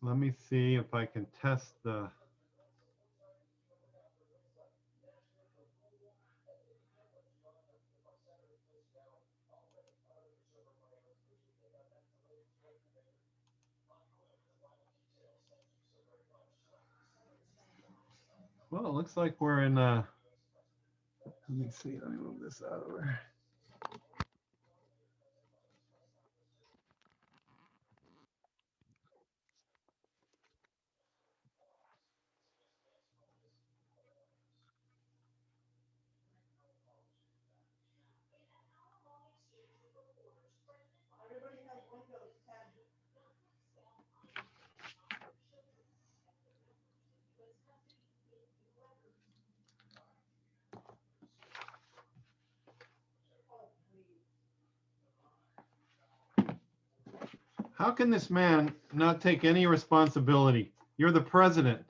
let me see if I can test the. Well, it looks like we're in. Let me see. Let me move this out of there. How can this man not take any responsibility? You're the president.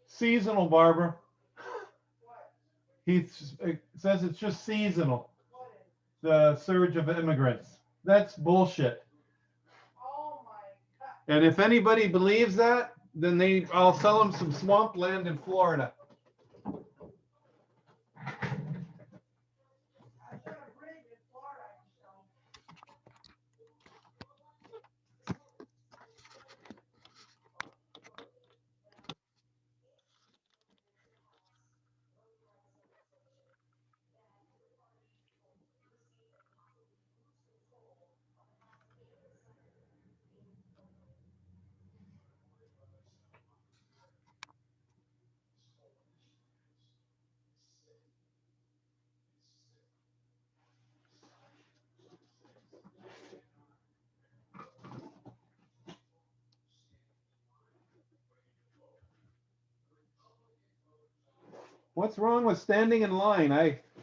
Seasonal, Barbara. He says it's just seasonal. The surge of immigrants. That's bullshit. Oh my God. And if anybody believes that, then I'll sell them some swampland in Florida. What's wrong with standing in line?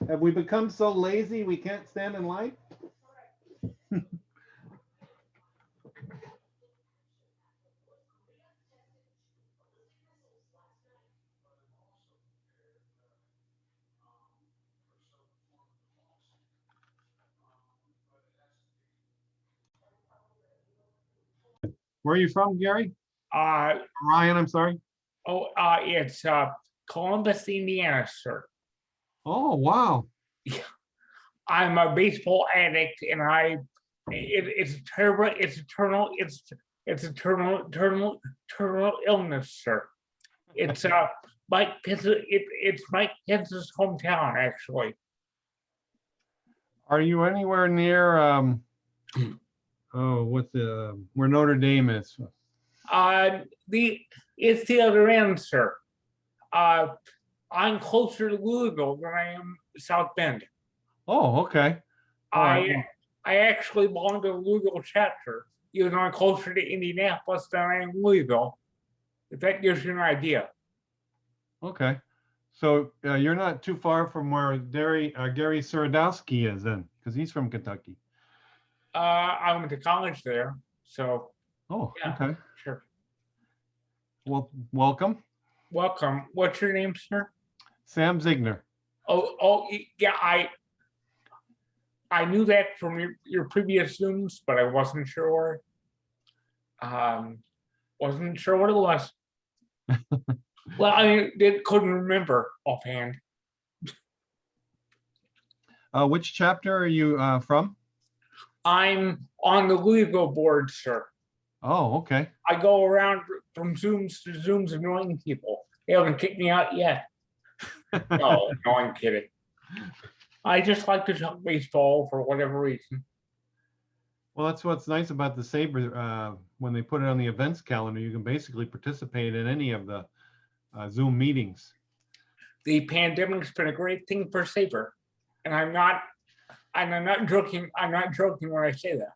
Have we become so lazy we can't stand in line? Where are you from, Gary? Ryan, I'm sorry. It's Columbus, Indiana, sir. Oh, wow. I'm a baseball addict, and it's terrible. It's eternal illness, sir. It's Mike Pence's hometown, actually. Are you anywhere near where Notre Dame is? It's the other end, sir. I'm closer to Louisville than I am South Bend. Oh, okay. I actually belong to the Louisville chapter, even though I'm closer to Indianapolis than I am Louisville. If that gives you an idea. Okay. So you're not too far from where Gary Cieradkowski is then, because he's from Kentucky. I went to college there, so. Oh, yeah, okay. Sure. Well, welcome. Welcome. What's your name, sir? Sam Zigner. Oh, yeah. I knew that from your previous Zooms, but I wasn't sure. Wasn't sure what it was. Well, I couldn't remember offhand. Which chapter are you from? I'm on the Louisville board, sir. Oh, okay. I go around from Zooms to Zooms annoying people. They haven't kicked me out yet. No, I'm kidding. I just like to talk baseball for whatever reason. Well, that's what's nice about the SABR. When they put it on the events calendar, you can basically participate in any of the Zoom meetings. The pandemic's been a great thing for SABR, and I'm not joking. I'm not joking when I say that.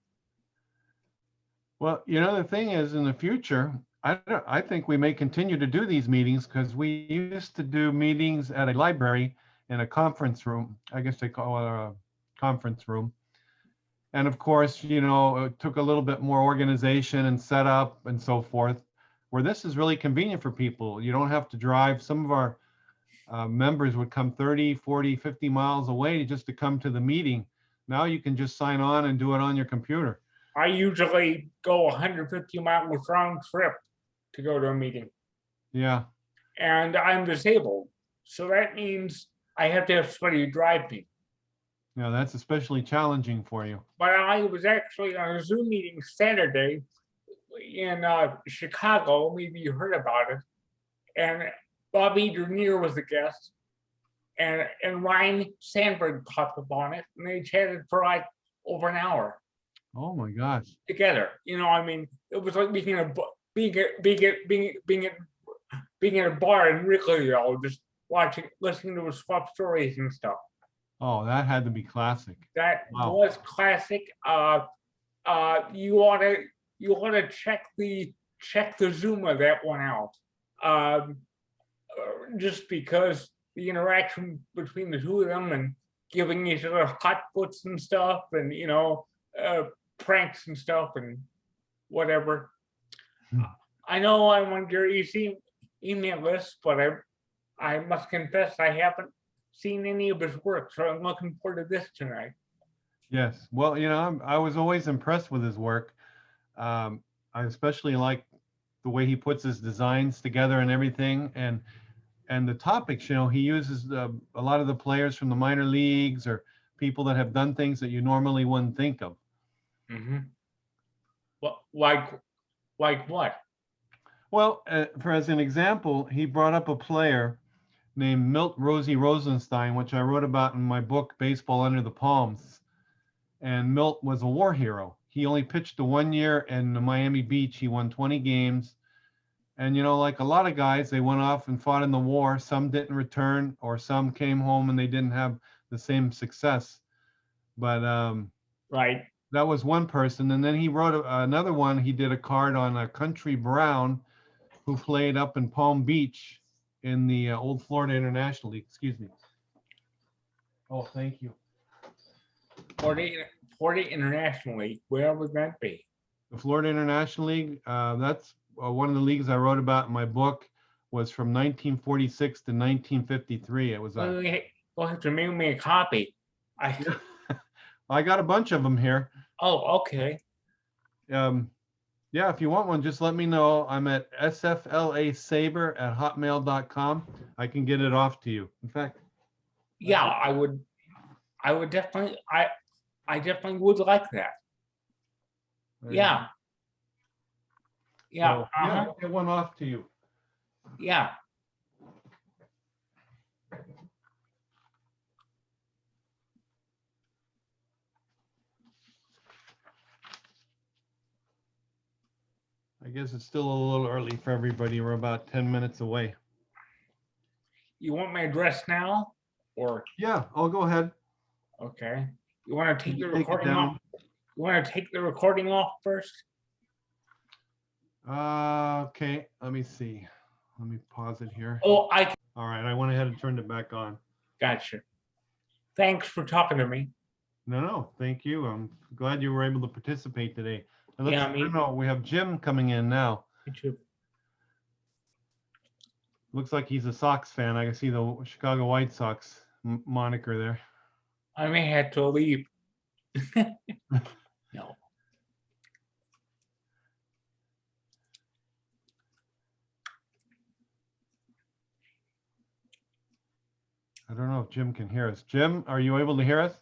Well, the thing is, in the future, I think we may continue to do these meetings because we used to do meetings at a library in a conference room. I guess they call it a conference room. And of course, you know, it took a little bit more organization and setup and so forth, where this is really convenient for people. You don't have to drive. Some of our members would come 30, 40, 50 miles away just to come to the meeting. Now you can just sign on and do it on your computer. I usually go 150 miles round trip to go to a meeting, Yeah. and I'm disabled. So that means I have to have somebody drive me. Yeah, that's especially challenging for you. But I was actually on a Zoom meeting Saturday in Chicago. Maybe you heard about it. And Bobby Dernier was the guest, and Ryan Sandberg popped up on it, and they chatted for like over an hour Oh my gosh. together. You know, I mean, it was like being in a bar in Wrigleyville, just listening to his swap stories and stuff. Oh, that had to be classic. That Wow. was classic. You want to check the Zoom of that one out. Just because the interaction between the two of them and giving each other hot puts and stuff, and you know, pranks and stuff and whatever. I know I'm on Gary's email list, but I must confess I haven't seen any of his work, so I'm looking forward to this tonight. Yes. Well, you know, I was always impressed with his work. I especially like the way he puts his designs together and everything, and the topics. You know, he uses a lot of the players from the minor leagues or people that have done things that you normally wouldn't think of. Mm-hmm. Well, like what? Well, for as an example, he brought up a player named Milt Rosie Rosenstein, which I wrote about in my book, Baseball Under the Palms. And Milt was a war hero. He only pitched the 1 year in Miami Beach. He won 20 games. And, you know, like a lot of guys, they went off and fought in the war. Some didn't return, or some came home and they didn't have the same success. But Right. that was one person. And then he wrote another one. He did a card on a Country Brown who played up in Palm Beach in the old Florida International League. Excuse me. Oh, thank you. Florida International League, where would that be? The Florida International League, that's one of the leagues I wrote about in my book, was from 1946 to 1953. It was You'll have to mail me a copy. I got a bunch of them here. Oh, okay. Yeah, if you want one, just let me know. I'm at sflasaber@hotmail.com. I can get it off to you. In fact, yeah, I would definitely, I definitely would like that. Yeah. Yeah. So, yeah, I'll get one off to you. Yeah. I guess it's still a little early for everybody. We're about 10 minutes away. You want my address now, or? Yeah, I'll go ahead. Okay. You want to take the Take it recording down. off? You want to take the recording off first? Okay, let me see. Let me pause it here. Oh, All right, I went ahead and turned it back on. gotcha. Thanks for talking to me. No, thank you. I'm glad you were able to participate today. And Yeah, I don't know, we have Jim coming in now. Me too. Looks like he's a Sox fan. I can see the Chicago White Sox moniker there. I may have to leave. No. I don't know if Jim can hear us. Jim, are you able to hear us?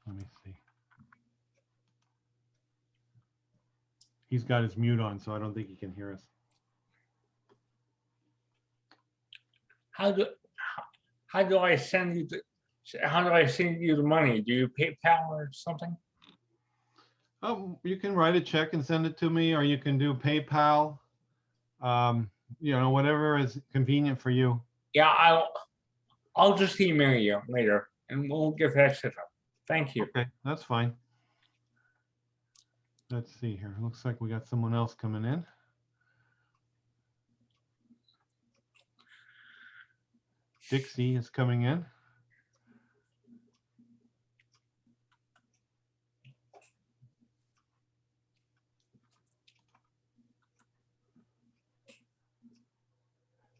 Let me see. He's got his mute on, so I don't think he can hear us. How do I send you the money? Do you PayPal or something? You can write a check and send it to me, or you can do PayPal. You know, whatever is convenient for you. Yeah, I'll just email you later, and we'll get that set up. Thank you. Okay, that's fine. Let's see here. Looks like we got someone else coming in. Dixie is coming in.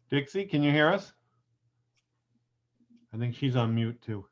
Dixie, can you hear us? I think she's on mute too.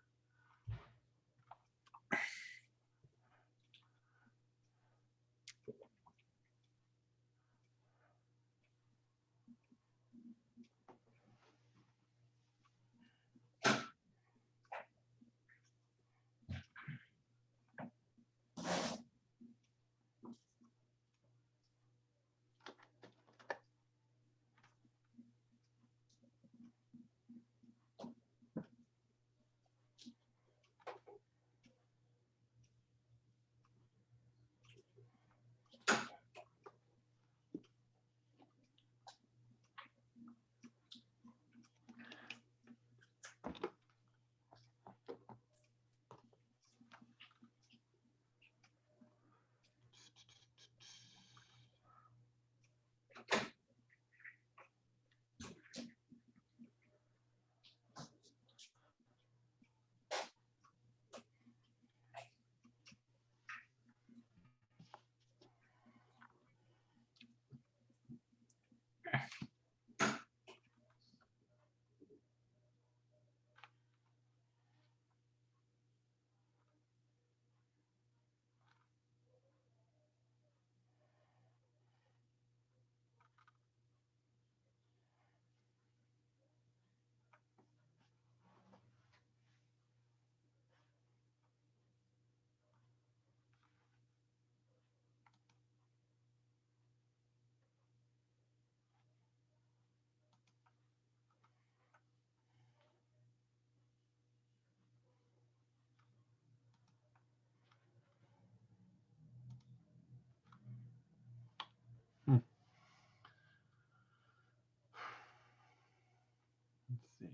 Let's see.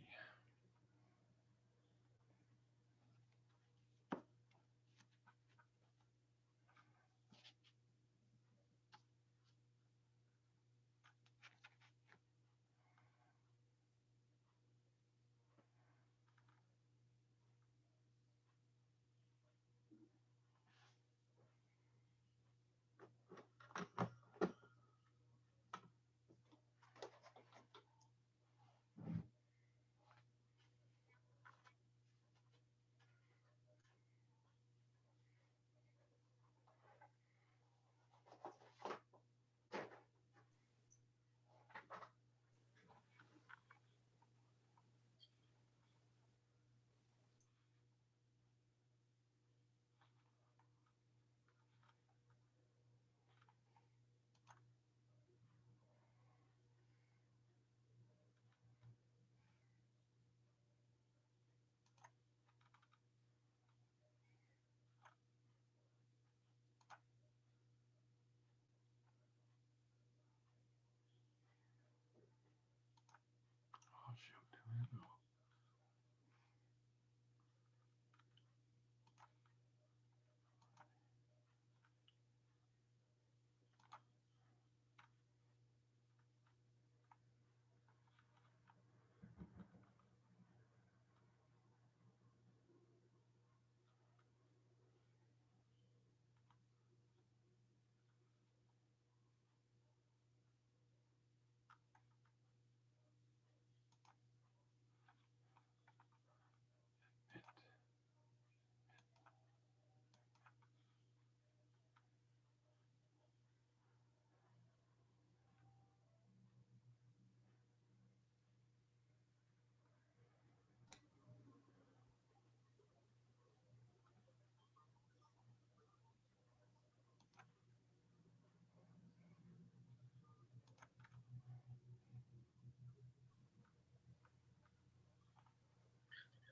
Oh, shoot. Where did it go?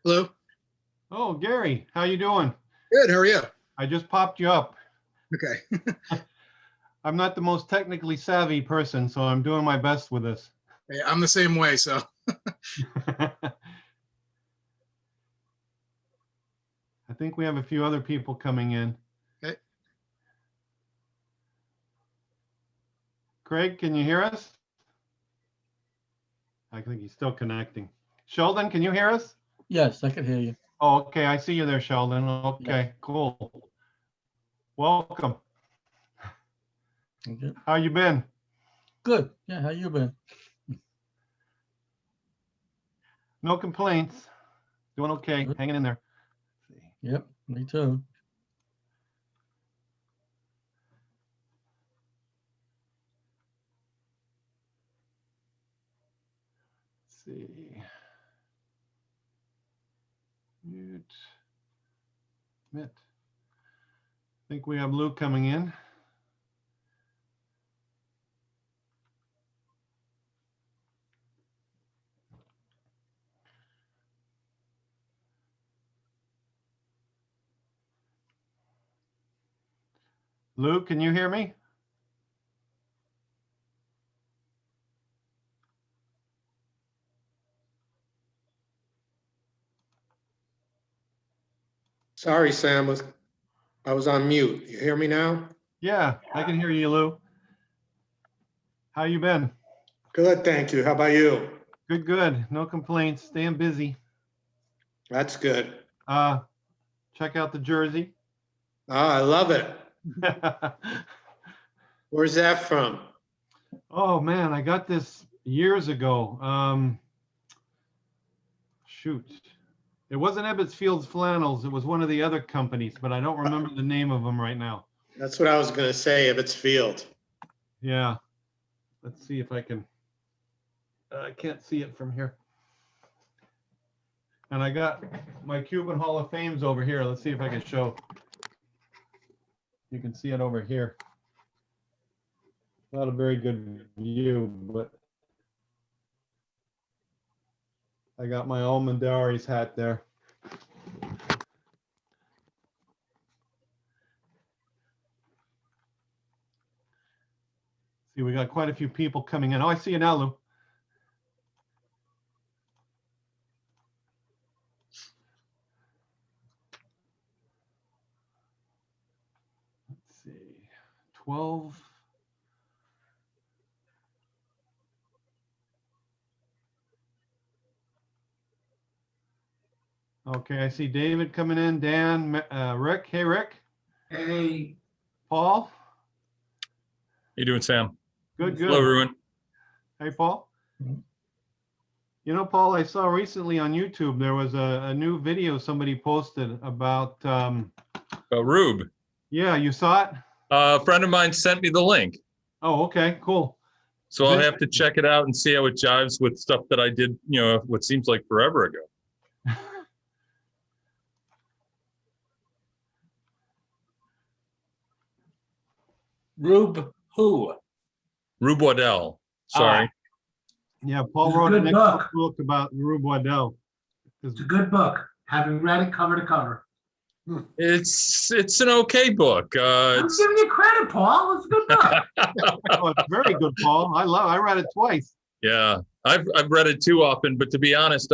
Hello. Oh, Gary, how you doing? Good. How are you? I just popped you up. Okay. I'm not the most technically savvy person, so I'm doing my best with this. Hey, I'm the same way. So I think we have a few other people coming in. Okay. Craig, can you hear us? I think he's still connecting. Sheldon, can you hear us? Yes, I can hear you. Oh, okay. I see you there, Sheldon. Okay, cool. Welcome. Okay. How you been? Good. Yeah, how you been? No complaints. Doing okay. Good. Hanging in there. Yep, me too. Let's see. Mute. Mute. I think we have Luke coming in. Luke, can you hear me? Sorry, Sam, I was on mute. You hear me now? Yeah, I can hear you, Lou. How you been? Good, thank you. How about you? Good, good. No complaints. Staying busy. That's good. Check out the jersey. Ah, I love it. Where's that from? Oh man, I got this years ago. Shoot. It wasn't Ebbets Fields Flannels. It was one of the other companies, but I don't remember the name of them right now. That's what I was gonna say, if it's Field. Yeah. Let's see if I can. I can't see it from here. And I got my Cuban Hall of Fames over here. Let's see if I can show. You can see it over here. Not a very good view, but I got my Almendaris hat there. See, we got quite a few people coming in. Oh, I see you now, Lou. Let's see, 12. Okay, I see David coming in, Dan, Rick. Hey, Rick. Hey, Paul. How you doing, Sam? Good, good. Hello, everyone. Hey, Paul. Mhm. You know, Paul, I saw recently on YouTube, there was a new video somebody posted about, Rube, yeah, you saw it? a friend of mine sent me the link, Oh, okay, cool. so I'll Is it- have to check it out and see how it jives with stuff that I did, what seems like forever ago. Rube who? Rube Waddell. Sorry. Yeah, Paul It's a wrote an good excellent book. book about Rube Waddell. It's a good book. Having read it cover to cover. It's an okay book. I'm giving you credit, Paul. It's a good book. Oh, it's very good, Paul. I read it twice. Yeah, I've read it too often, but to be honest,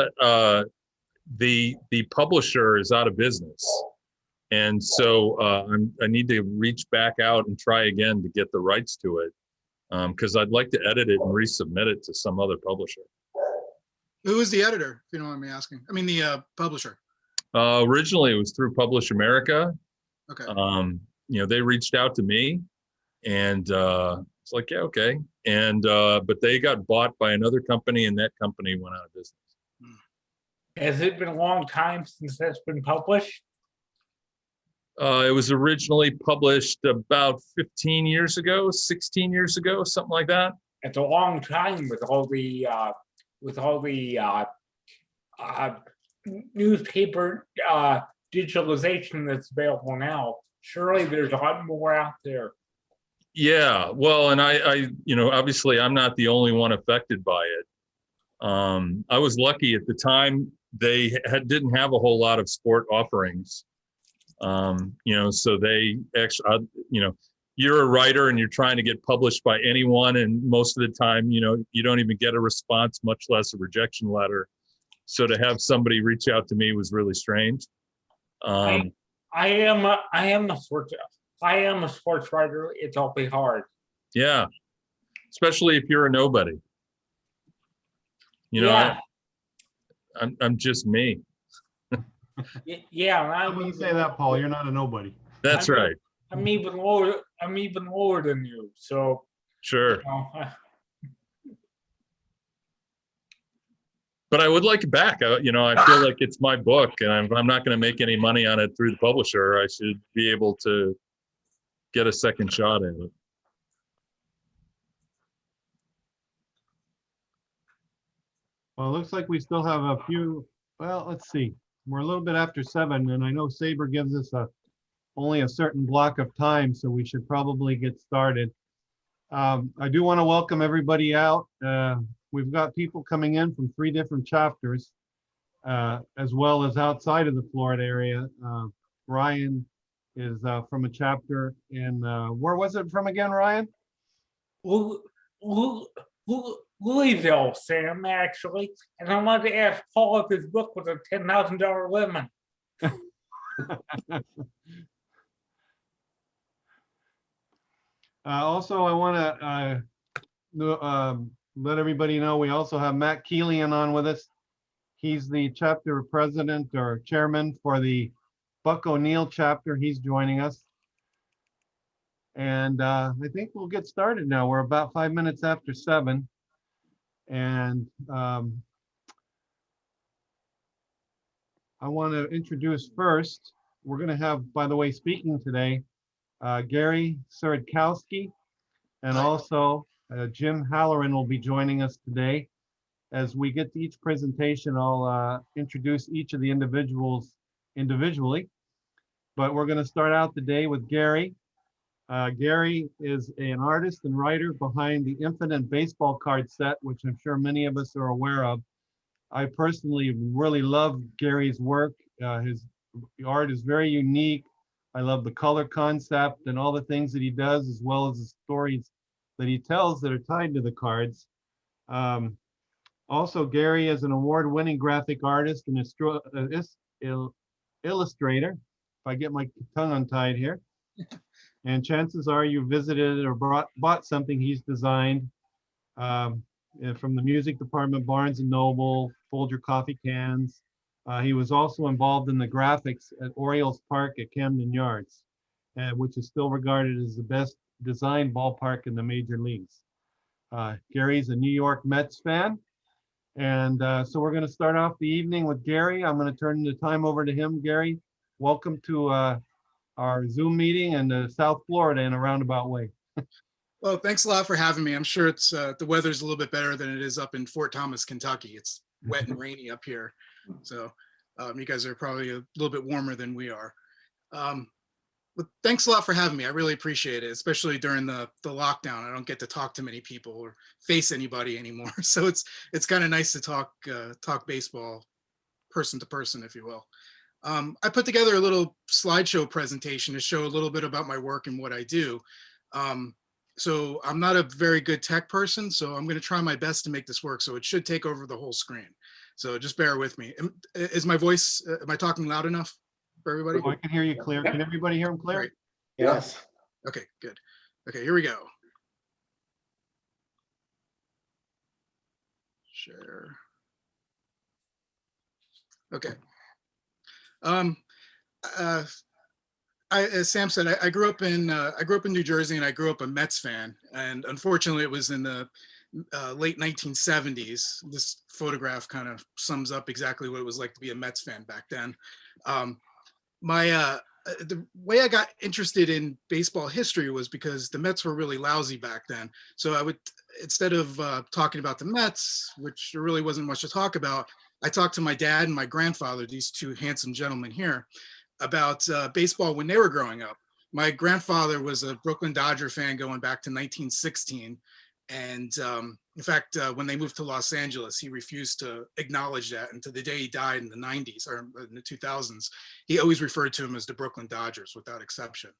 the publisher is out of business, and so I need to reach back out and try again to get the rights to it, because I'd like to edit it and resubmit it to some other publisher. Who is the editor, if you don't mind me asking? I mean, the publisher. Originally, it was through Publish America. Okay. They reached out to me, and it's like, yeah, okay. And but they got bought by another company, and that company went out of business. Has it been a long time since that's been published? It was originally published about 15 years ago, 16 years ago, something like that. It's a long time with all the newspaper digitalization that's available now. Surely there's a lot more out there. Yeah, well, and I obviously I'm not the only one affected by it. I was lucky at the time. They didn't have a whole lot of sport offerings. So they actually, you're a writer and you're trying to get published by anyone, and most of the time, you don't even get a response, much less a rejection letter. So to have somebody reach out to me was really strange. I am a sports writer. It's awfully hard. Yeah, especially if you're a nobody. Yeah. I'm just me. Yeah, and I wouldn't say that, Paul. You're not a nobody. That's I'm- right. I'm even lower than you. So Sure. but I would like it back. I feel like it's my book, and I'm not going to make any money on it through the publisher. I should be able to get a second shot at it. Well, it looks like we still have a few, well, let's see. We're a little bit after 7, and I know SABR gives us only a certain block of time, so we should probably get started. I do want to welcome everybody out. We've got people coming in from 3 different chapters, as well as outside of the Florida area. Ryan is from a chapter in, where was it from again, Ryan? Louisville, Sam, actually. And I wanted to ask Paul if his book was a $10,000 limit. Also, I want to let everybody know we also have Matt Keelian on with us. He's the chapter president or chairman for the Buck O'Neill chapter. He's joining us. And I think we'll get started now. We're about 5 minutes after 7. And I want to introduce first, we're going to have, by the way, speaking today, Gary Cieradkowski, and also Jim Halloran will be joining us today. As we get to each presentation, I'll introduce each of the individuals individually, but we're going to start out the day with Gary. Gary is an artist and writer behind the Infinite Baseball card set, which I'm sure many of us are aware of. I personally really love Gary's work. His art is very unique. I love the color concept and all the things that he does, as well as the stories that he tells that are tied to the cards. Also, Gary is an award-winning graphic artist and illustrator, if I get my tongue untied here. And chances are you visited or bought something he's designed from the music department, Barnes & Noble, Folger coffee cans. He was also involved in the graphics at Orioles Park at Camden Yards, which is still regarded as the best designed ballpark in the major leagues. Gary's a New York Mets fan. And so we're going to start off the evening with Gary. I'm going to turn the time over to him. Gary, welcome to our Zoom meeting in South Florida in a roundabout way. Well, thanks a lot for having me. I'm sure it's the weather's a little bit better than it is up in Fort Thomas, Kentucky. It's wet and rainy up here. So you guys are probably a little bit warmer than we are. But thanks a lot for having me. I really appreciate it, especially during the lockdown. I don't get to talk to many people or face anybody anymore. So it's kind of nice to talk baseball person to person, if you will. I put together a little slideshow presentation to show a little bit about my work and what I do. So I'm not a very good tech person, so I'm going to try my best to make this work. So it should take over the whole screen. So just bear with me. Is my voice, am I talking loud enough for everybody? Oh, I can hear you clear. Can everybody hear him clear? Great. Yes. Okay, good. Okay, here we go. Share. Okay. As Sam said, I grew up in New Jersey, and I grew up a Mets fan. And unfortunately, it was in the late 1970s. This photograph kind of sums up exactly what it was like to be a Mets fan back then. The way I got interested in baseball history was because the Mets were really lousy back then. So I would, instead of talking about the Mets, which there really wasn't much to talk about, I talked to my dad and my grandfather, these two handsome gentlemen here, about baseball when they were growing up. My grandfather was a Brooklyn Dodger fan going back to 1916. And in fact, when they moved to Los Angeles, he refused to acknowledge that. And to the day he died in the 90s or in the 2000s, he always referred to them as the Brooklyn Dodgers without exception.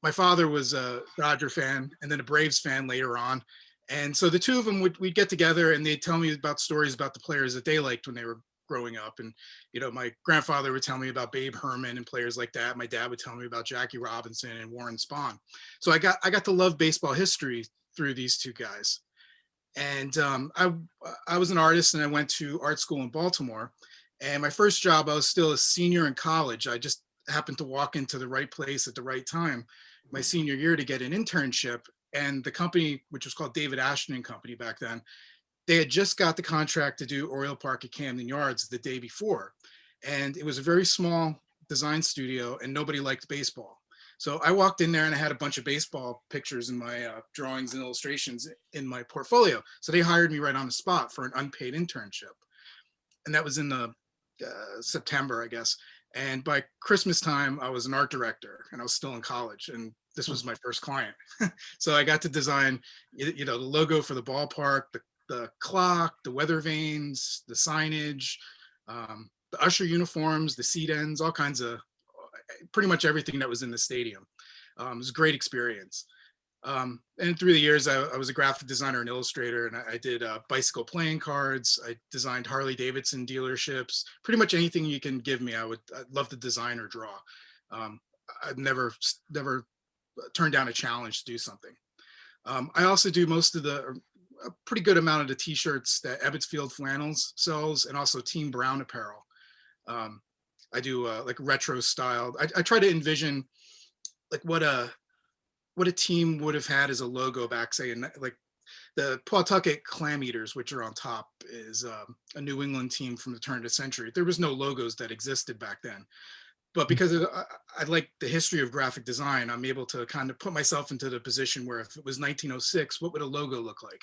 My father was a Dodger fan and then a Braves fan later on. And so the two of them we'd get together and they'd tell me about stories about the players that they liked when they were growing up. And, you know, my grandfather would tell me about Babe Herman and players like that. My dad would tell me about Jackie Robinson and Warren Spahn. So I got to love baseball history through these two guys. And I was an artist and I went to art school in Baltimore. And my first job, I was still a senior in college. I just happened to walk into the right place at the right time my senior year to get an internship. And the company, which was called David Ashton and Company back then, they had just got the contract to do Oriole Park at Camden Yards the day before. And it was a very small design studio and nobody liked baseball. So I walked in there and I had a bunch of baseball pictures in my drawings and illustrations in my portfolio. So they hired me right on the spot for an unpaid internship. And that was in the September, I guess. And by Christmas time, I was an art director and I was still in college. And this was my first client. So I got to design, the logo for the ballpark, the clock, the weather vanes, the signage, the usher uniforms, the seat ends, all kinds of, pretty much everything that was in the stadium. It was a great experience. And through the years, I was a graphic designer and illustrator, and I did bicycle playing cards. I designed Harley Davidson dealerships. Pretty much anything you can give me, I'd love to design or draw. I've never turned down a challenge to do something. I also do a pretty good amount of the t-shirts that Ebbets Field Flannels sells, and also Team Brown apparel. I do like retro style. I try to envision like what a team would have had as a logo back, say, in like the Pawtucket Clam Eaters, which are on top, is a New England team from the turn of the century. There was no logos that existed back then. But because I like the history of graphic design, I'm able to kind of put myself into the position where if it was 1906, what would a logo look like?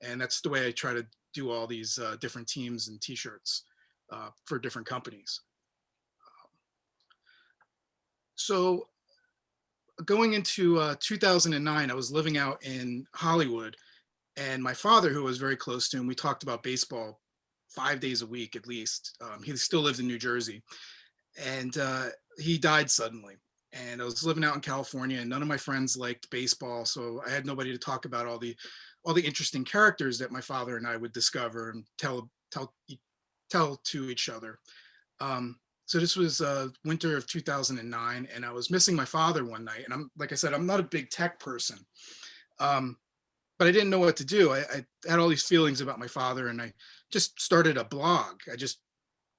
And that's the way I try to do all these different teams and t-shirts for different companies. So going into 2009, I was living out in Hollywood, and my father, who was very close to him, we talked about baseball 5 days a week at least. He still lived in New Jersey, and he died suddenly. And I was living out in California, and none of my friends liked baseball, so I had nobody to talk about all the interesting characters that my father and I would discover and tell to each other. So this was winter of 2009, and I was missing my father one night. And like I said, I'm not a big tech person, but I didn't know what to do. I had all these feelings about my father, and I just started a blog. I just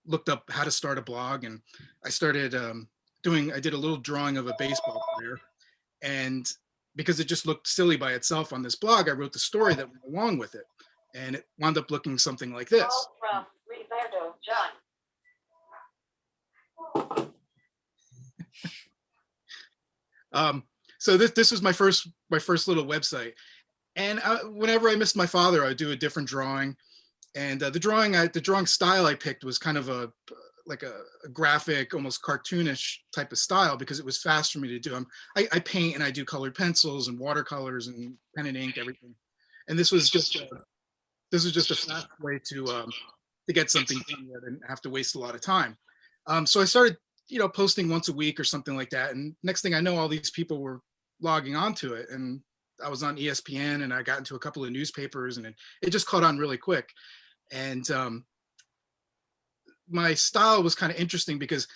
looked up how to start a blog, and I started I did a little drawing of a baseball player. And because it just looked silly by itself on this blog, I wrote the story that went along with it. And it wound up looking something like this. From Ricardo John. So this was my first little website, and whenever I missed my father, I would do a different drawing, and the drawing style I picked was kind of a graphic, almost cartoonish type of style, because it was fast for me to do. I paint and I do colored pencils and watercolors and pen and ink, everything, and this was just a fast way to get something done that I didn't have to waste a lot of time. So I started posting once a week or something like that. And next thing I know, all these people were logging onto it, and I was on ESPN, and I got into a couple of newspapers, and it just caught on really quick. And my style was kind of interesting because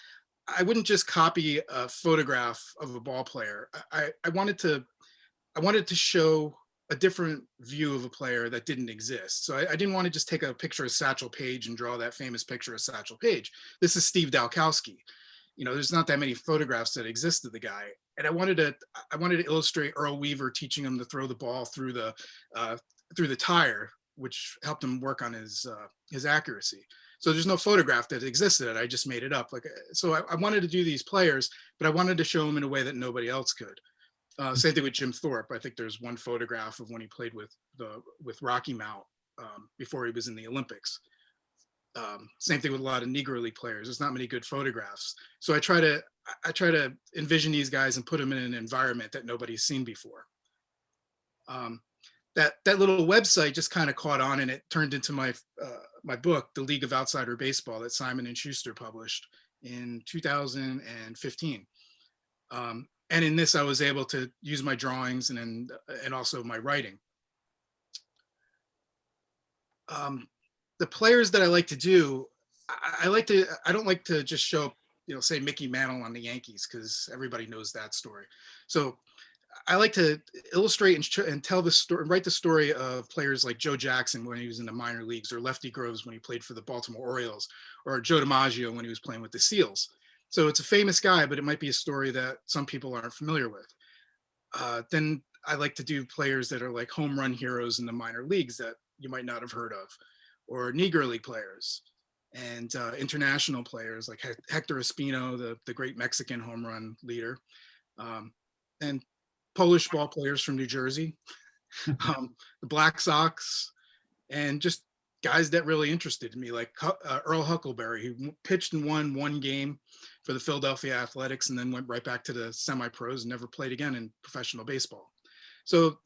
I wouldn't just copy a photograph of a ball player. I wanted to show a different view of a player that didn't exist. So I didn't want to just take a picture of Satchel Paige and draw that famous picture of Satchel Paige. This is Steve Dalkowski. There's not that many photographs that exist of the guy. And I wanted to illustrate Earl Weaver teaching him to throw the ball through the tire, which helped him work on his accuracy. So there's no photograph that existed. I just made it up. So I wanted to do these players, but I wanted to show them in a way that nobody else could. Same thing with Jim Thorpe. I think there's one photograph of when he played with Rocky Mount before he was in the Olympics. Same thing with a lot of Negro League players. There's not many good photographs. So I try to envision these guys and put them in an environment that nobody's seen before. That little website just kind of caught on, and it turned into my book, The League of Outsider Baseball, that Simon & Schuster published in 2015. And in this, I was able to use my drawings and also my writing. The players that I like to do, I don't like to just show, say Mickey Mantle on the Yankees, because everybody knows that story. So I like to illustrate and tell the story, write the story of players like Joe Jackson when he was in the minor leagues, or Lefty Groves when he played for the Baltimore Orioles, or Joe DiMaggio when he was playing with the Seals. So it's a famous guy, but it might be a story that some people aren't familiar with. Then I like to do players that are like home run heroes in the minor leagues that you might not have heard of, or Negro League players, and international players like Hector Espino, the great Mexican home run leader, and Polish ball players from New Jersey, the Black Sox, and just guys that really interested me, like Earl Huckleberry, who pitched and won one game for the Philadelphia Athletics and then went right back to the semi-pros and never played again in professional baseball. So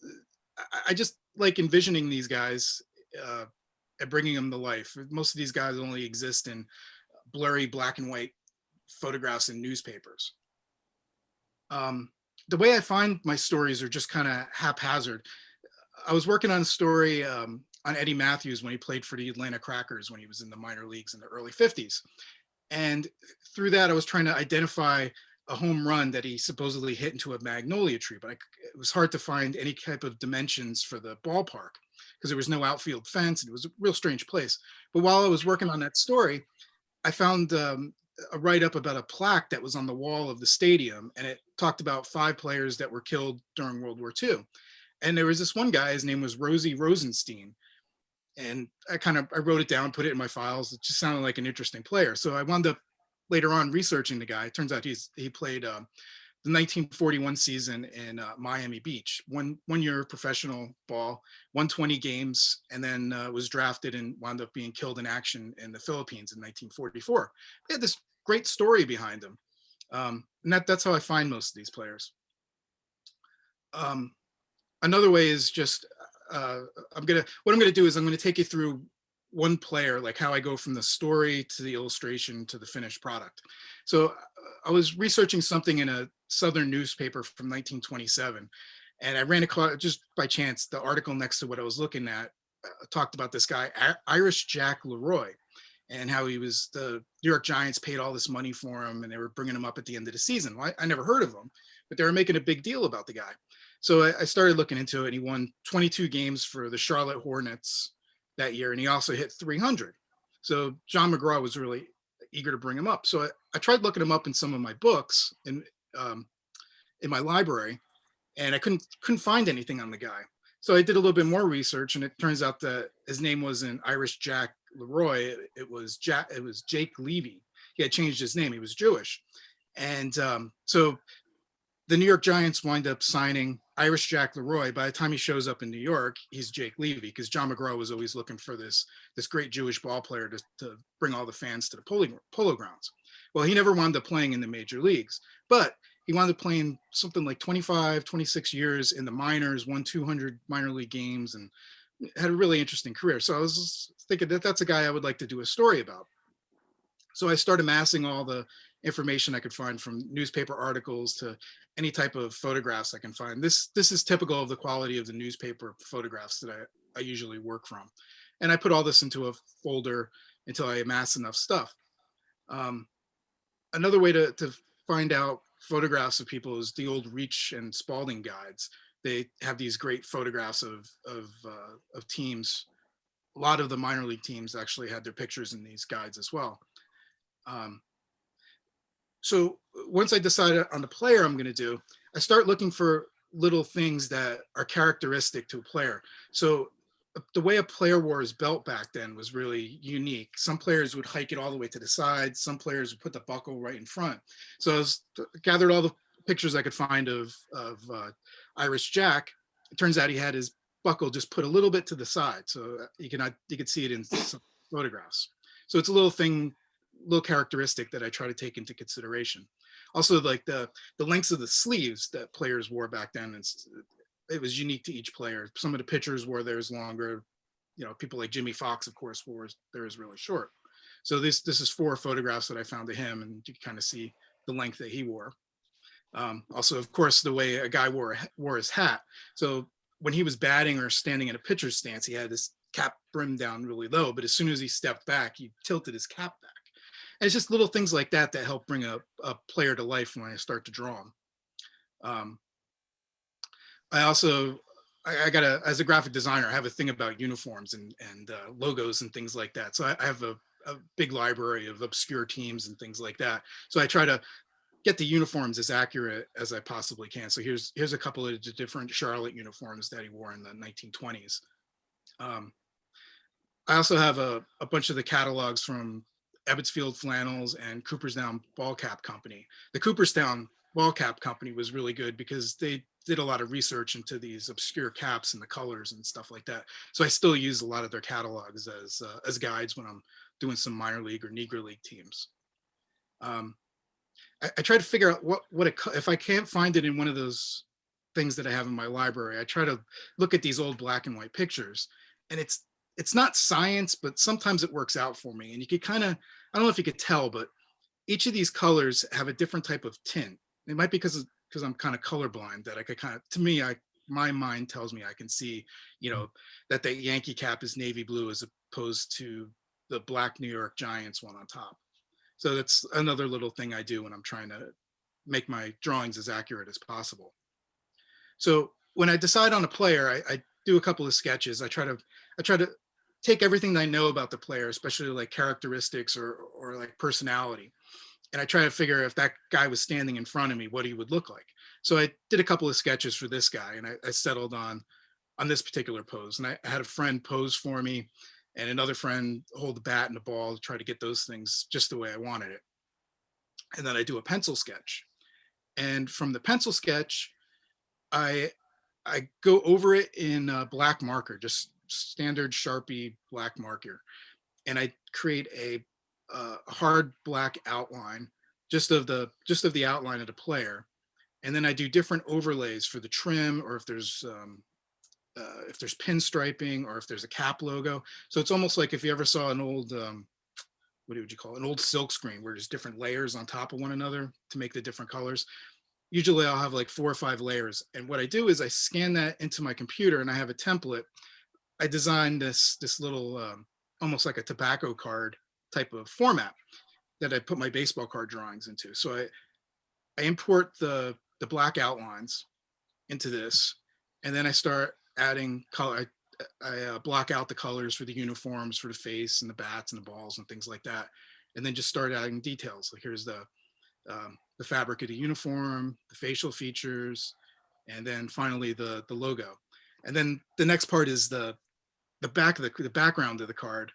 I just like envisioning these guys and bringing them to life. Most of these guys only exist in blurry black and white photographs in newspapers. The way I find my stories are just kind of haphazard. I was working on a story on Eddie Matthews when he played for the Atlanta Crackers when he was in the minor leagues in the early 50s. And through that, I was trying to identify a home run that he supposedly hit into a magnolia tree, but it was hard to find any type of dimensions for the ballpark because there was no outfield fence and it was a real strange place. But while I was working on that story, I found a write-up about a plaque that was on the wall of the stadium, and it talked about 5 players that were killed during World War II. And there was this one guy, his name was Rosie Rosenstein. And I wrote it down, put it in my files. It just sounded like an interesting player. So I wound up later on researching the guy. It turns out he played the 1941 season in Miami Beach, one year professional ball, won 20 games, and then was drafted and wound up being killed in action in the Philippines in 1944. They had this great story behind him. And that's how I find most of these players. Another way is just, what I'm gonna do is I'm gonna take you through one player, like how I go from the story to the illustration to the finished product. So I was researching something in a Southern newspaper from 1927, and I ran across, just by chance, the article next to what I was looking at talked about this guy, Irish Jack Leroy, and how he was, the New York Giants paid all this money for him and they were bringing him up at the end of the season. Well, I never heard of him, but they were making a big deal about the guy. So I started looking into it, and he won 22 games for the Charlotte Hornets that year, and he also hit 300. So John McGraw was really eager to bring him up. So I tried looking him up in some of my books in my library, and I couldn't find anything on the guy. So I did a little bit more research, and it turns out that his name wasn't Irish Jack Leroy. It was Jake Levy. He had changed his name. He was Jewish. And so the New York Giants wind up signing Irish Jack Leroy. By the time he shows up in New York, he's Jake Levy, because John McGraw was always looking for this great Jewish ball player to bring all the fans to the polo grounds. Well, he never wound up playing in the major leagues, but he wound up playing something like 25, 26 years in the minors, won 200 minor league games, and had a really interesting career. So I was thinking that that's a guy I would like to do a story about. So I started amassing all the information I could find, from newspaper articles to any type of photographs I can find. This is typical of the quality of the newspaper photographs that I usually work from. And I put all this into a folder until I amass enough stuff. Another way to find out photographs of people is the old Reach and Spalding guides. They have these great photographs of teams. A lot of the minor league teams actually had their pictures in these guides as well. So once I decided on the player I'm going to do, I start looking for little things that are characteristic to a player. So the way a player wore his belt back then was really unique. Some players would hike it all the way to the side. Some players would put the buckle right in front. So I gathered all the pictures I could find of Irish Jack. It turns out he had his buckle just put a little bit to the side, so you could see it in some photographs. So it's a little characteristic that I try to take into consideration. Also, like the lengths of the sleeves that players wore back then, it was unique to each player. Some of the pitchers wore theirs longer. You know, people like Jimmy Fox, of course, wore theirs really short. So this is 4 photographs that I found of him, and you can kind of see the length that he wore. Also, of course, the way a guy wore his hat. So when he was batting or standing in a pitcher's stance, he had his cap brimmed down really low, but as soon as he stepped back, he tilted his cap back. And it's just little things like that that help bring a player to life when I start to draw him. As a graphic designer, I have a thing about uniforms and logos and things like that. So I have a big library of obscure teams and things like that. So I try to get the uniforms as accurate as I possibly can. So here's a couple of the different Charlotte uniforms that he wore in the 1920s. I also have a bunch of the catalogs from Ebbetsfield Flannels and Cooperstown Ball Cap Company. The Cooperstown Ball Cap Company was really good because they did a lot of research into these obscure caps and the colors and stuff like that. So I still use a lot of their catalogs as guides when I'm doing some minor league or Negro League teams. I try to figure out if I can't find it in one of those things that I have in my library, I try to look at these old black and white pictures, and it's not science, but sometimes it works out for me. And you could kind of, I don't know if you could tell, but each of these colors have a different type of tint. It might be because I'm kind of colorblind that I could kind of, to me, my mind tells me I can see, that the Yankee cap is navy blue as opposed to the black New York Giants one on top. So that's another little thing I do when I'm trying to make my drawings as accurate as possible. So when I decide on a player, I do a couple of sketches. I try to take everything that I know about the player, especially like characteristics or like personality. And I try to figure if that guy was standing in front of me, what he would look like. So I did a couple of sketches for this guy, and I settled on this particular pose. And I had a friend pose for me and another friend hold the bat and the ball, try to get those things just the way I wanted it. And then I do a pencil sketch. And from the pencil sketch, I go over it in black marker, just standard Sharpie black marker. And I create a hard black outline just of the outline of the player. And then I do different overlays for the trim, or if there's pinstriping, or if there's a cap logo. So it's almost like if you ever saw an old, what would you call it? An old silk screen where there's different layers on top of one another to make the different colors. Usually I'll have like 4 or 5 layers. And what I do is I scan that into my computer, and I have a template. I designed this little, almost like a tobacco card type of format that I put my baseball card drawings into. So I import the black outlines into this, and then I start adding color. I block out the colors for the uniforms, for the face and the bats and the balls and things like that. And then just start adding details. Like here's the fabric of the uniform, the facial features, and then finally the logo. And then the next part is the background of the card.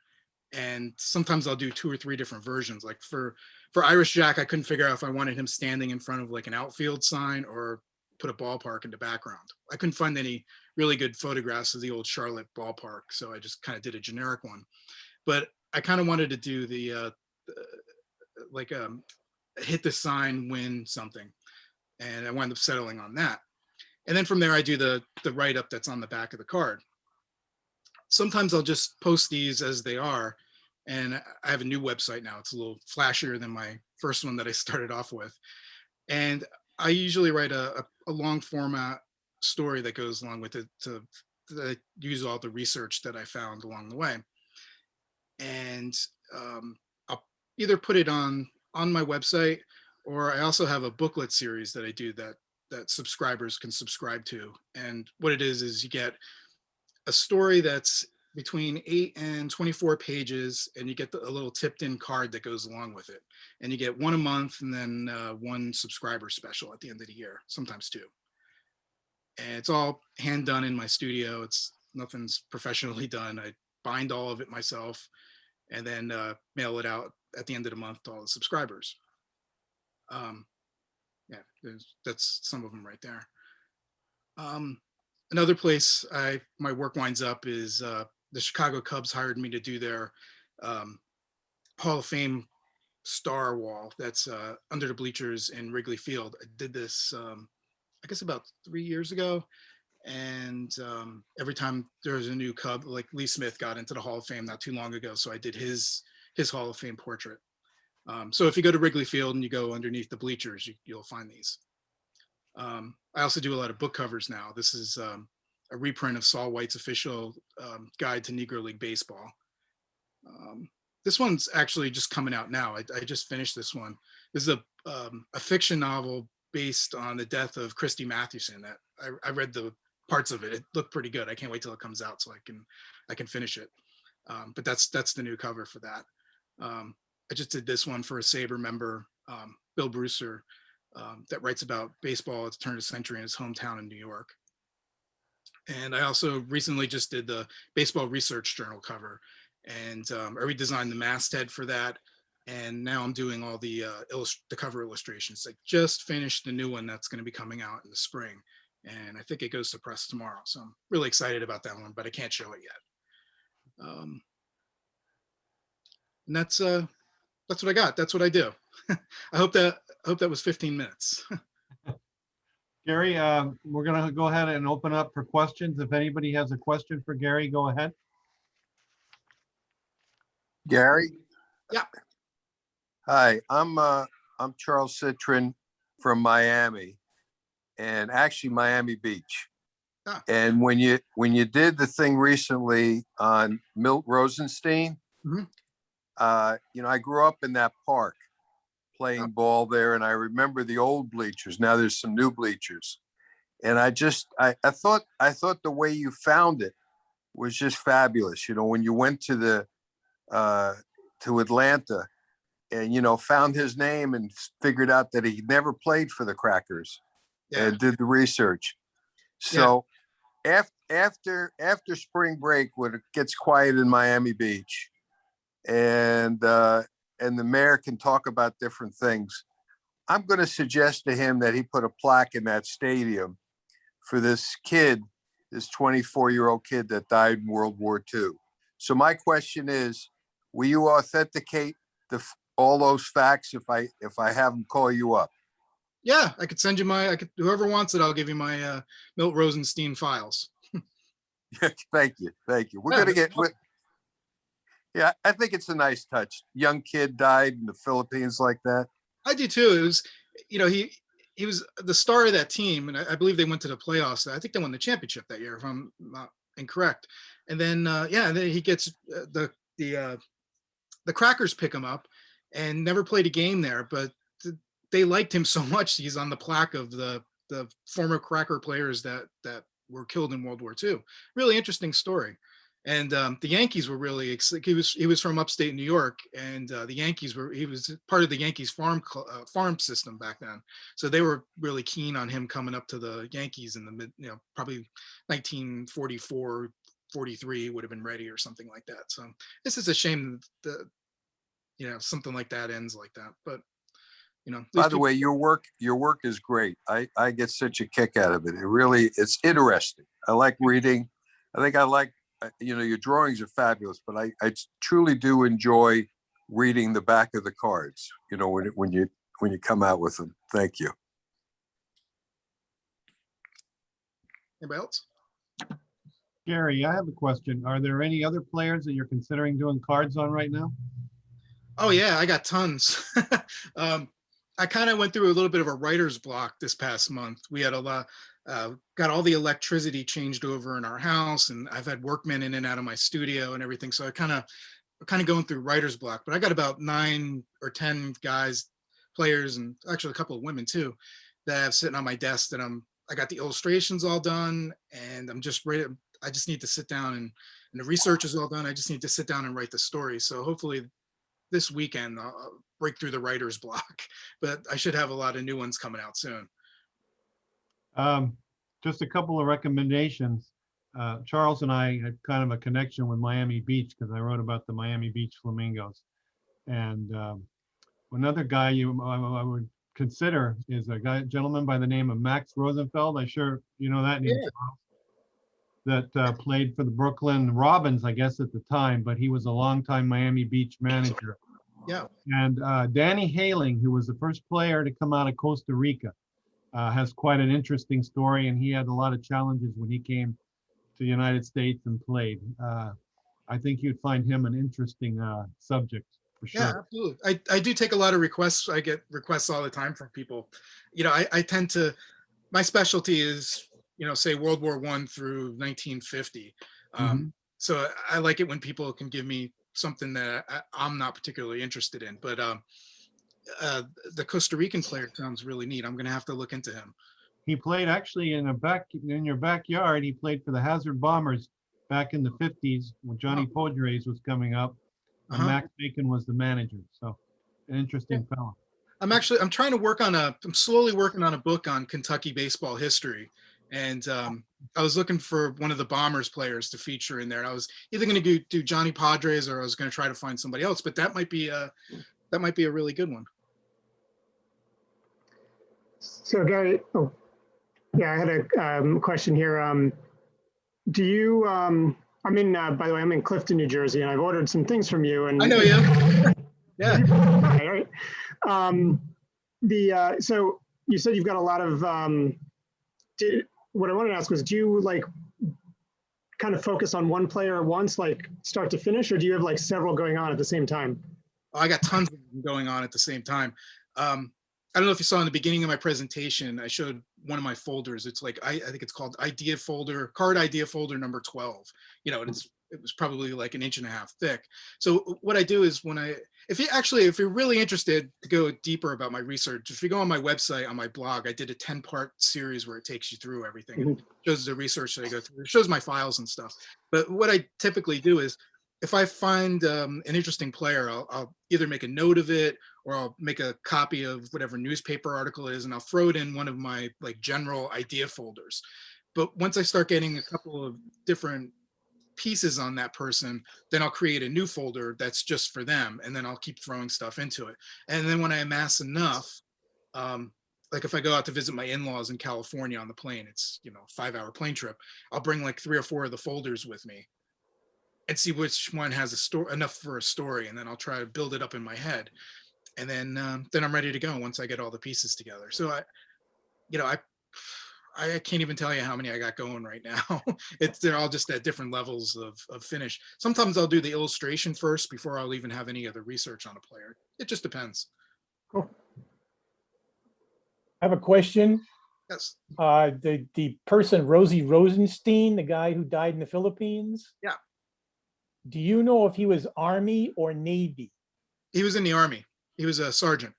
And sometimes I'll do 2 or 3 different versions. Like for Irish Jack, I couldn't figure out if I wanted him standing in front of like an outfield sign or put a ballpark in the background. I couldn't find any really good photographs of the old Charlotte ballpark, so I just kind of did a generic one. But I kind of wanted to do the hit the sign, win something, and I wound up settling on that. And then from there, I do the write-up that's on the back of the card. Sometimes I'll just post these as they are, and I have a new website now. It's a little flashier than my first one that I started off with. And I usually write a long format story that goes along with it to use all the research that I found along the way. And I'll either put it on my website, or I also have a booklet series that I do that subscribers can subscribe to. And what it is you get a story that's between 8 and 24 pages, and you get a little tipped in card that goes along with it. And you get 1 a month, and then 1 subscriber special at the end of the year, sometimes 2. And it's all hand done in my studio. Nothing's professionally done. I bind all of it myself, and then mail it out at the end of the month to all the subscribers. That's some of them right there. Another place my work winds up is the Chicago Cubs hired me to do their Hall of Fame star wall that's under the bleachers in Wrigley Field. I did this, I guess about 3 years ago. And every time there was a new Cub, like Lee Smith got into the Hall of Fame not too long ago. So I did his Hall of Fame portrait. So if you go to Wrigley Field and you go underneath the bleachers, you'll find these. I also do a lot of book covers now. This is a reprint of Saul White's official guide to Negro League Baseball. This one's actually just coming out now. I just finished this one. This is a fiction novel based on the death of Christy Mathewson. That I read the parts of it. It looked pretty good. I can't wait till it comes out so I can finish it. But that's the new cover for that. I just did this one for a SABR member, Bill Brewster, that writes about baseball at the turn of the century in his hometown in New York. And I also recently just did the Baseball Research Journal cover. and I redesigned the masthead for that. And now I'm doing all the cover illustrations. I just finished the new one that's going to be coming out in the spring, and I think it goes to press tomorrow. So I'm really excited about that one, but I can't show it yet. And that's what I got. That's what I do. I hope that was 15 minutes. Gary, we're going to go ahead and open up for questions. If anybody has a question for Gary, go ahead. Gary? Yeah. Hi, I'm Charles Citron from Miami, and actually Miami Beach. Ah. And when you did the thing recently on Milt Rosenstein, Mhm. I grew up in that park playing ball there, and I remember the old bleachers. Now there's some new bleachers, and I thought the way you found it was just fabulous. When you went to to Atlanta and found his name and figured out that he never played for the Crackers, and did the research. So after spring break, when it gets quiet in Miami Beach, and the mayor can talk about different things, I'm going to suggest to him that he put a plaque in that stadium for this kid, this 24-year-old kid that died in World War II. So my question is, will you authenticate all those facts if I have them call you up? Yeah, I could send you whoever wants it, I'll give you my Milt Rosenstein files. Thank you. We're going to get with. Yeah, I think it's a nice touch. Young kid died in the Philippines like that. I do too. It was, he was the star of that team, and I believe they went to the playoffs. I think they won the championship that year, if I'm not incorrect. And then, and then he gets the Crackers pick him up, and never played a game there, but they liked him so much. He's on the plaque of the former Cracker players that were killed in World War II. Really interesting story. And the Yankees were really, he was from upstate New York, and he was part of the Yankees farm system back then. So they were really keen on him coming up to the Yankees in the probably 1944, 43 would have been ready or something like that. So this is a shame that, something like that ends like that. But, by the way, your work is great. I get such a kick out of it. It's interesting. I like reading. I think I like, your drawings are fabulous, but I truly do enjoy reading the back of the cards, when you come out with them. Thank you. Anybody else? Gary, I have a question. Are there any other players that you're considering doing cards on right now? Oh yeah, I got tons. I kind of went through a little bit of a writer's block this past month. We had a lot, got all the electricity changed over in our house, and I've had workmen in and out of my studio and everything. So I kind of going through writer's block, but I got about 9 or 10 players, and actually a couple of women too, that I have sitting on my desk that I got the illustrations all done, and I'm just ready. I just need to sit down and the research is all done. I just need to sit down and write the story. So hopefully this weekend I'll break through the writer's block, but I should have a lot of new ones coming out soon. Just a couple of recommendations. Charles and I had kind of a connection with Miami Beach because I wrote about the Miami Beach Flamingos. And another guy I would consider is a gentleman by the name of Max Rosenfeld. I'm sure you know that name. Yeah. That played for the Brooklyn Robins, I guess, at the time, but he was a longtime Miami Beach manager. Yeah. And Danny Haling, who was the first player to come out of Costa Rica, has quite an interesting story, and he had a lot of challenges when he came to the United States and played. I think you'd find him an interesting subject for sure. Yeah, absolutely. I do take a lot of requests. I get requests all the time from people. I tend to, my specialty is, say World War I through 1950. So I like it when people can give me something that I'm not particularly interested in. But the Costa Rican player sounds really neat. I'm going to have to look into him. He played actually in your backyard. He played for the Hazard Bombers back in the 50s when Johnny Podres was coming up. And Max Bacon was the manager. So an interesting fellow. I'm slowly working on a book on Kentucky baseball history. And I was looking for one of the Bombers players to feature in there. And I was either going to do Johnny Padres or I was going to try to find somebody else. But that might be a really good one. So Gary, oh, yeah, I had a question here. Do you, by the way, I'm in Clifton, New Jersey, and I've ordered some things from you. And I know you. Yeah. All right. So you said you've got a lot of, what I wanted to ask was, do you like kind of focus on one player at once, like start to finish, or do you have like several going on at the same time? Oh, I got tons of them going on at the same time. I don't know if you saw in the beginning of my presentation, I showed one of my folders. It's like, I think it's called card idea folder number 12, and it was probably like 1.5 inches thick. So what I do is if you're really interested to go deeper about my research, if you go on my website, on my blog, I did a 10-part series where it takes you through everything. Mm-hmm. It shows the research that I go through. It shows my files and stuff. But what I typically do is if I find an interesting player, I'll either make a note of it or I'll make a copy of whatever newspaper article it is, and I'll throw it in one of my like general idea folders. But once I start getting a couple of different pieces on that person, then I'll create a new folder that's just for them, and then I'll keep throwing stuff into it. And then when I amass enough, like if I go out to visit my in-laws in California on the plane, it's a 5-hour plane trip, I'll bring like 3 or 4 of the folders with me and see which one has enough for a story, and then I'll try to build it up in my head. And then I'm ready to go once I get all the pieces together. So I can't even tell you how many I got going right now. They're all just at different levels of finish. Sometimes I'll do the illustration first before I'll even have any other research on a player. It just depends. Cool. I have a question. Yes. The person, Rosie Rosenstein, the guy who died in the Philippines. Yeah. Do you know if he was Army or Navy? He was in the Army. He was a sergeant.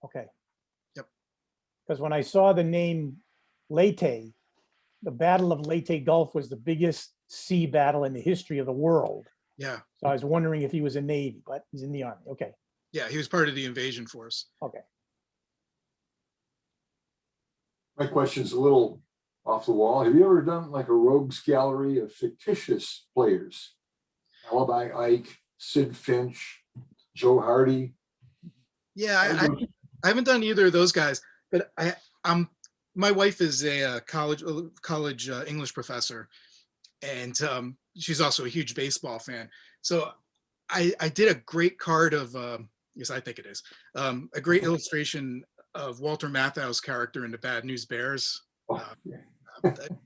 Okay. Yep. Because when I saw the name Leyte, the Battle of Leyte Gulf was the biggest sea battle in the history of the world. Yeah. So I was wondering if he was in Navy, but he's in the Army. Okay. Yeah, he was part of the invasion force. Okay. My question's a little off the wall. Have you ever done like a rogues gallery of fictitious players? Alibi Ike, Sid Finch, Joe Hardy. Yeah, I haven't done either of those guys, but my wife is a college English professor, and she's also a huge baseball fan. So I did a great card of, yes, I think it is, a great illustration of Walter Matthau's character in the Bad News Bears,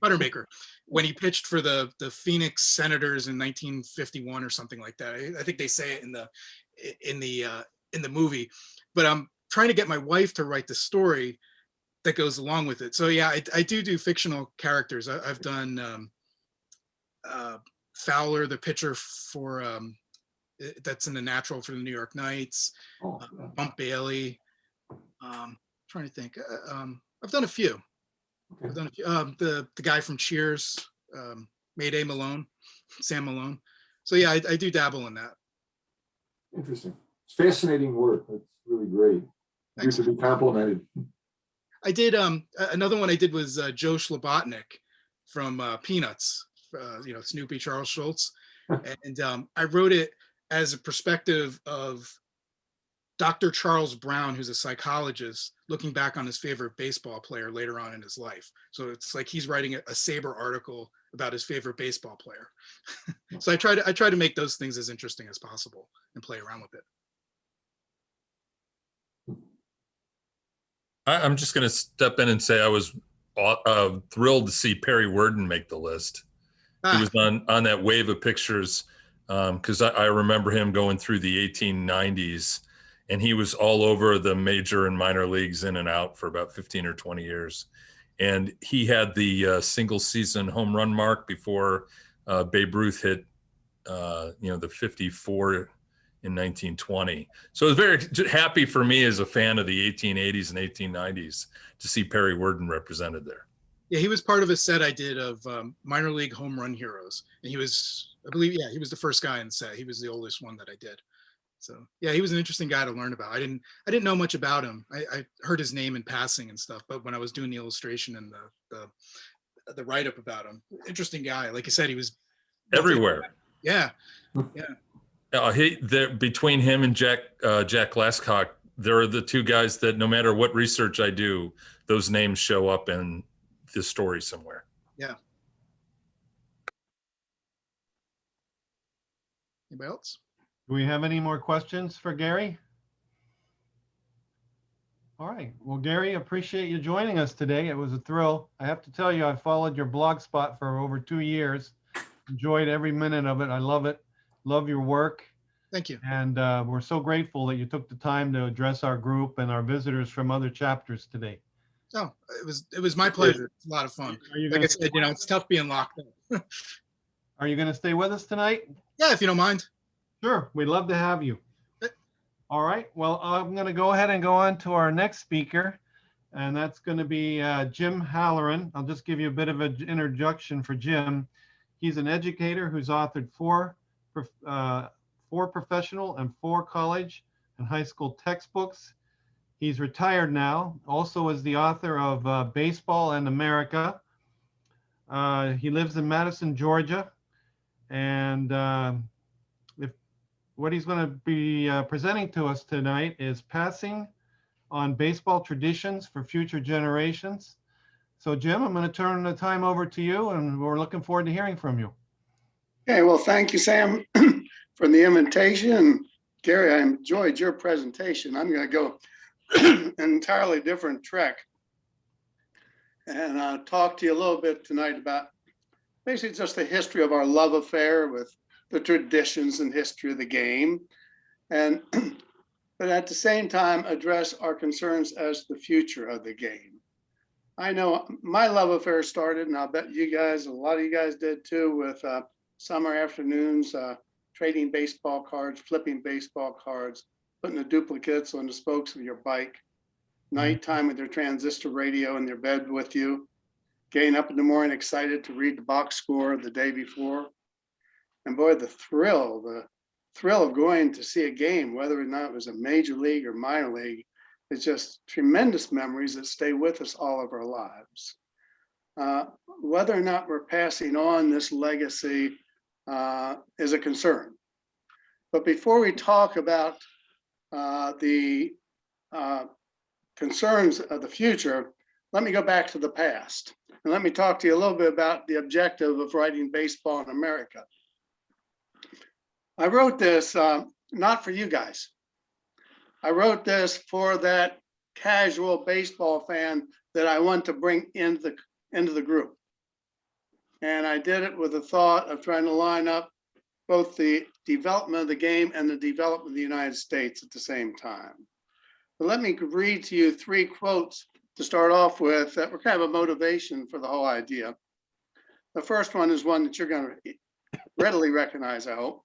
Buttermaker, when he pitched for the Phoenix Senators in 1951 or something like that. I think they say it in the movie, but I'm trying to get my wife to write the story that goes along with it. So yeah, I do fictional characters. I've done Fowler, the pitcher for that's in the Natural for the New York Knights, Bump Bailey. Trying to think. I've done a few. I've done a few. The guy from Cheers, Mayday Malone, Sam Malone. So yeah, I do dabble in that. Interesting. It's fascinating work. That's really great. You should be complimented. I did another one I did was Joe Schlobotnick from Peanuts, Snoopy, Charles Schultz. And I wrote it as a perspective of Dr. Charles Brown, who's a psychologist, looking back on his favorite baseball player later on in his life. So it's like he's writing a SABR article about his favorite baseball player. So I try to make those things as interesting as possible and play around with it. I'm just going to step in and say I was thrilled to see Perry Worden make the list. He was on that wave of pictures because I remember him going through the 1890s, and he was all over the major and minor leagues in and out for about 15 or 20 years. And he had the single season home run mark before Babe Ruth hit, the 54 in 1920. So I was very happy for me as a fan of the 1880s and 1890s to see Perry Worden represented there. Yeah, he was part of a set I did of minor league home run heroes. And he was, I believe, he was the first guy in the set. He was the oldest one that I did. So yeah, he was an interesting guy to learn about. I didn't know much about him. I heard his name in passing and stuff, but when I was doing the illustration and the write-up about him. Interesting guy. Like you said, he was Everywhere. Yeah. Between him and Jack Glasscock, they're the two guys that no matter what research I do, those names show up in the story somewhere. Yeah. Anybody else? Do we have any more questions for Gary? All right. Well, Gary, appreciate you joining us today. It was a thrill. I have to tell you, I followed your blog spot for over 2 years. Enjoyed every minute of it. I love it. Love your work. Thank you. And we're so grateful that you took the time to address our group and our visitors from other chapters today. Oh, it was my pleasure. It's a lot of fun. Like I said, it's tough being locked up. Are you going to stay with us tonight? Yeah, if you don't mind. Sure. We'd love to have you. All right. Well, I'm going to go ahead and go on to our next speaker, and that's going to be Jim Halloran. I'll just give you a bit of an introduction for Jim. He's an educator who's authored four professional and 4 college and high school textbooks. He's retired now, also is the author of Baseball and America. He lives in Madison, Georgia. And what he's going to be presenting to us tonight is Passing on Baseball Traditions for Future Generations. So Jim, I'm going to turn the time over to you, and we're looking forward to hearing from you. Okay, well, thank you, Sam, for the invitation. Gary, I enjoyed your presentation. I'm going to go an entirely different track and talk to you a little bit tonight about basically just the history of our love affair with the traditions and history of the game, and but at the same time address our concerns as the future of the game. I know my love affair started, and I'll bet you guys, a lot of you guys did too, with summer afternoons, trading baseball cards, flipping baseball cards, putting the duplicates on the spokes of your bike, nighttime with your transistor radio in your bed with you, getting up in the morning excited to read the box score the day before. And boy, the thrill of going to see a game, whether or not it was a major league or minor league, is just tremendous memories that stay with us all of our lives. Whether or not we're passing on this legacy is a concern. But before we talk about the concerns of the future, let me go back to the past. And let me talk to you a little bit about the objective of writing Baseball in America. I wrote this not for you guys. I wrote this for that casual baseball fan that I want to bring into the group. And I did it with the thought of trying to line up both the development of the game and the development of the United States at the same time. But let me read to you 3 quotes to start off with that were kind of a motivation for the whole idea. The first one is one that you're going to readily recognize, I hope.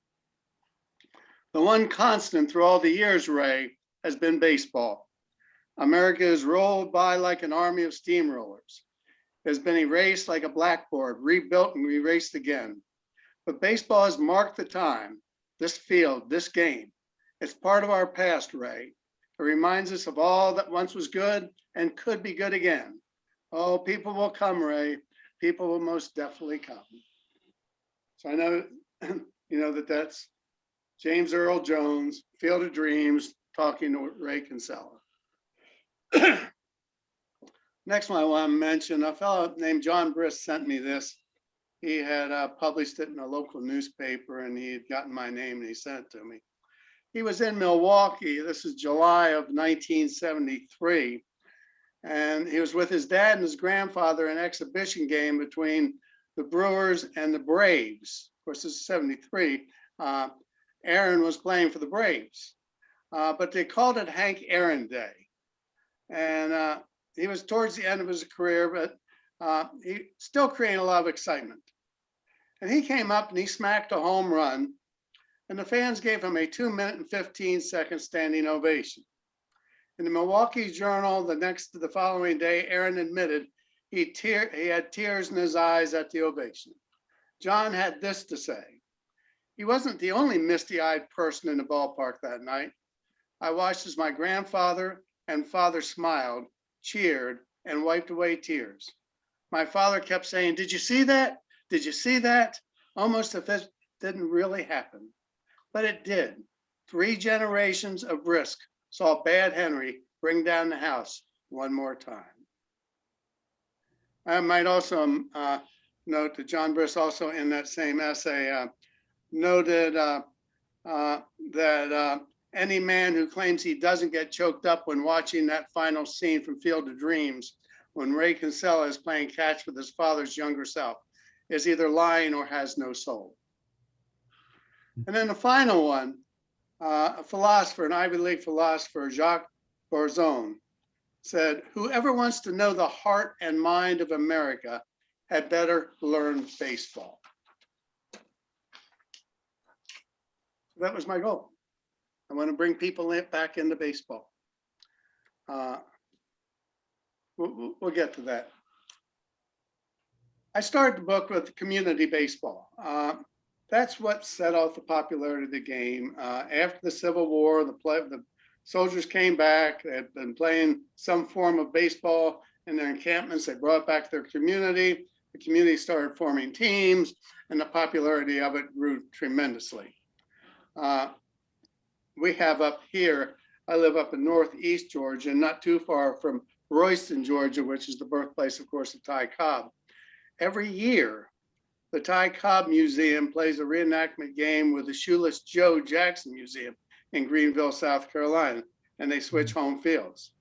The one constant through all the years, Ray, has been baseball. America is rolled by like an army of steamrollers. It has been erased like a blackboard, rebuilt and erased again. But baseball has marked the time, this field, this game. It's part of our past, Ray. It reminds us of all that once was good and could be good again. Oh, people will come, Ray. People will most definitely come. So I know, you know, that's James Earl Jones, Field of Dreams, talking to Ray Kinsella. Next one I want to mention, a fellow named John Briss sent me this. He had published it in a local newspaper, and he had gotten my name and he sent it to me. He was in Milwaukee. This is July of 1973. And he was with his dad and his grandfather in an exhibition game between the Brewers and the Braves. Of course, this is 73. Aaron was playing for the Braves, but they called it Hank Aaron Day. And he was towards the end of his career, but he still created a lot of excitement. And he came up and he smacked a home run, and the fans gave him a 2-minute and 15-second standing ovation. In the Milwaukee Journal, the following day, Aaron admitted he had tears in his eyes at the ovation. John had this to say: "He wasn't the only misty-eyed person in the ballpark that night. I watched as my grandfather and father smiled, cheered, and wiped away tears. my father kept saying, "Did you see that? Did you see that?" Almost if it didn't really happen, but it did. 3 generations of risk saw Bad Henry bring down the house one more time. I might also note that John Briss also in that same essay noted that any man who claims he doesn't get choked up when watching that final scene from Field of Dreams, when Ray Kinsella is playing catch with his father's younger self, is either lying or has no soul. And then the final one, a philosopher, an Ivy League philosopher, Jacques Barzone, said, "Whoever wants to know the heart and mind of America had better learn baseball." That was my goal. I want to bring people back into baseball. We'll get to that. I started the book with community baseball. That's what set off the popularity of the game. After the Civil War, the soldiers came back. They had been playing some form of baseball in their encampments. They brought back their community. The community started forming teams, and the popularity of it grew tremendously. We have up here, I live up in Northeast Georgia, not too far from Royston, Georgia, which is the birthplace, of course, of Ty Cobb. Every year, the Ty Cobb Museum plays a reenactment game with the Shoeless Joe Jackson Museum in Greenville, South Carolina, and they switch home fields.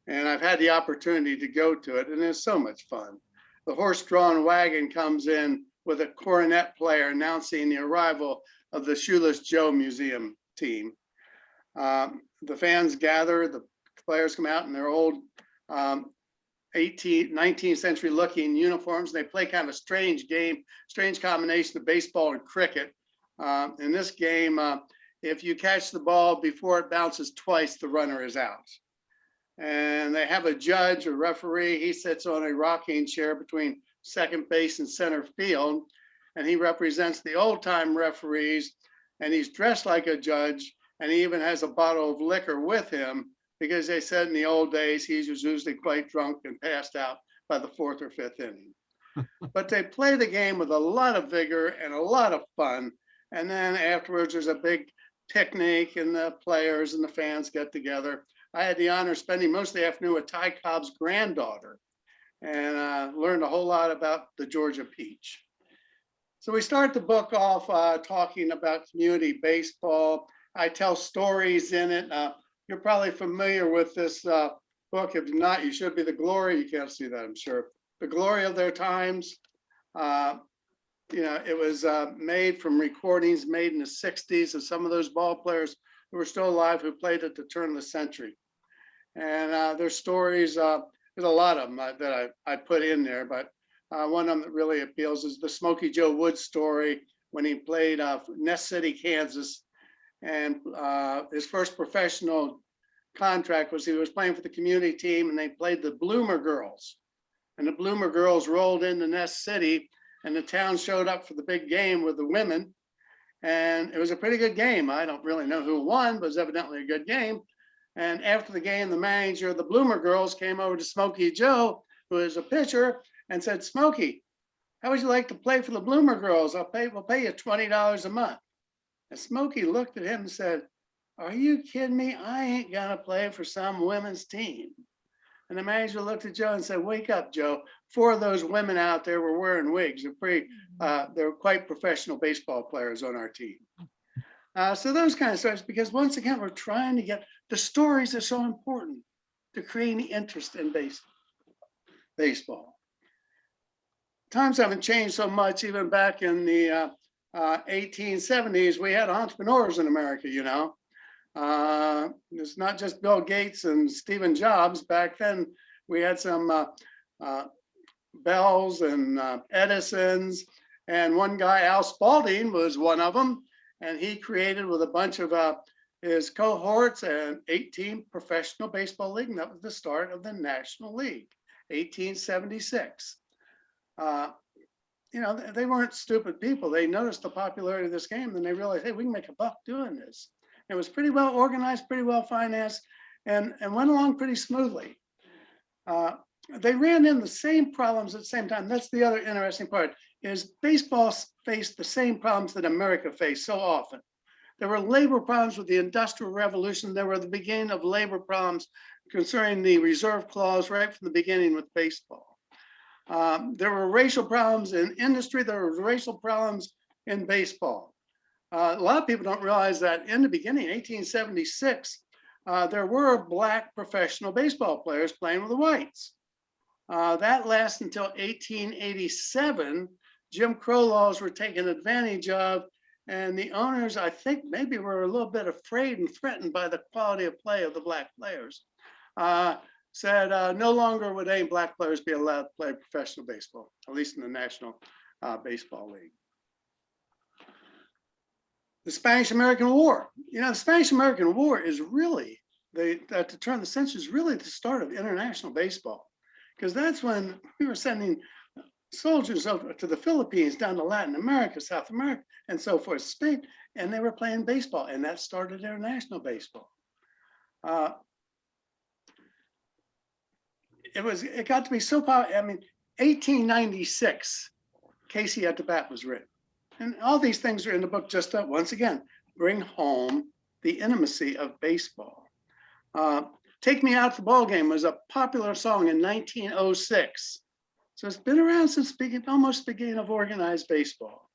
And I've had the opportunity to go to it, and it's so much fun. The horse-drawn wagon comes in with a cornet player announcing the arrival of the Shoeless Joe Museum team. The fans gather, the players come out in their old 19th century looking uniforms. They play kind of a strange game, strange combination of baseball and cricket. In this game, if you catch the ball before it bounces twice, the runner is out. And they have a judge, a referee. He sits on a rocking chair between second base and center field, and he represents the old-time referees, and he's dressed like a judge, and he even has a bottle of liquor with him, because they said in the old days he was usually quite drunk and passed out by the 4th or 5th inning. But they play the game with a lot of vigor and a lot of fun. And then afterwards, there's a big picnic, and the players and the fans get together. I had the honor of spending most of the afternoon with Ty Cobb's granddaughter, and learned a whole lot about the Georgia Peach. So we start the book off talking about community baseball. I tell stories in it. You're probably familiar with this book. If not, you should be. The Glory, you can't see that, I'm sure. The Glory of Their Times. It was made from recordings made in the 60s of some of those ball players who were still alive, who played at the turn of the century. And there's stories, there's a lot of them that I put in there, but one of them that really appeals is the Smokey Joe Woods story when he played Ness City, Kansas. And his first professional contract was he was playing for the community team, and they played the Bloomer Girls. And the Bloomer Girls rolled into Ness City, and the town showed up for the big game with the women. And it was a pretty good game. I don't really know who won, but it was evidently a good game. And after the game, the manager of the Bloomer Girls came over to Smokey Joe, who is a pitcher, and said, "Smokey, how would you like to play for the Bloomer Girls? We'll pay you $20 a month." And Smokey looked at him and said, "Are you kidding me? I ain't gonna play for some women's team." And the manager looked at Joe and said, "Wake up, Joe. 4 of those women out there were wearing wigs. They're quite professional baseball players on our team." So those kind of stories, because once again, we're trying to get the stories are so important to creating the interest in baseball. Times haven't changed so much. Even back in the 1870s, we had entrepreneurs in America, It's not just Bill Gates and Stephen Jobs. Back then, we had some Bells and Edisons, and one guy, Al Spalding, was one of them, and he created with a bunch of his cohorts and 18 professional baseball league, and that was the start of the National League, 1876. They weren't stupid people. They noticed the popularity of this game, and they realized, hey, we can make a buck doing this. It was pretty well organized, pretty well financed, and went along pretty smoothly. they ran into the same problems at the same time. That's the other interesting part, is baseball faced the same problems that America faced so often. There were labor problems with the Industrial Revolution. There were the beginning of labor problems concerning the reserve clause right from the beginning with baseball. There were racial problems in industry. There were racial problems in baseball. A lot of people don't realize that in the beginning, 1876, there were Black professional baseball players playing with the whites. That lasted until 1887. Jim Crow laws were taken advantage of, and the owners, I think, maybe were a little bit afraid and threatened by the quality of play of the Black players. Said no longer would any Black players be allowed to play professional baseball, at least in the National Baseball League. The Spanish-American War. You know, the Spanish-American War is really, at the turn of the century, is really the start of international baseball, because that's when we were sending soldiers over to the Philippines, down to Latin America, South America, and so forth, Spain, and they were playing baseball, and that started international baseball. It got to be so powerful. I mean, 1896, Casey at the Bat was written. And all these things are in the book just to, once again, bring home the intimacy of baseball. Take Me Out to the Ball Game was a popular song in 1906. So it's been around since almost the beginning of organized baseball.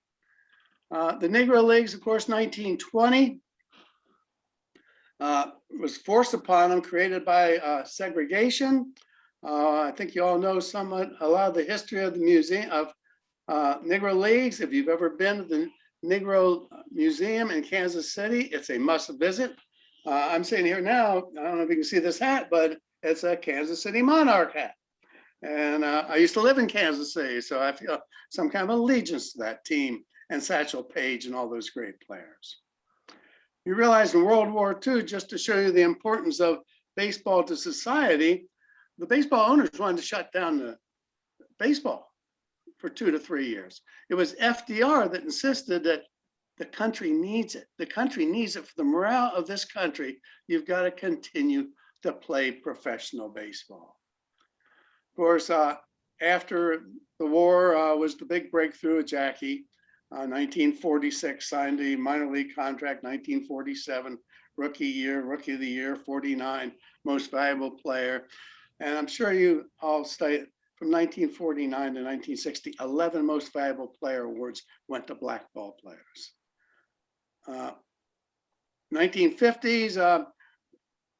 The Negro Leagues, of course, 1920, was forced upon them, created by segregation. I think you all know a lot of the history of the museum of Negro Leagues. If you've ever been to the Negro Museum in Kansas City, it's a must visit. I'm sitting here now, I don't know if you can see this hat, but it's a Kansas City Monarch hat. And I used to live in Kansas City, so I feel some kind of allegiance to that team and Satchel Paige and all those great players. You realize in World War II, just to show you the importance of baseball to society, the baseball owners wanted to shut down the baseball for 2 to 3 years. It was FDR that insisted that the country needs it. The country needs it for the morale of this country. You've got to continue to play professional baseball. Of course, after the war was the big breakthrough of Jackie. 1946, signed a minor league contract, 1947, rookie of the year, 49, most valuable player. And I'm sure you all studied from 1949 to 1960, 11 most valuable player awards went to Black ball players. 1950s,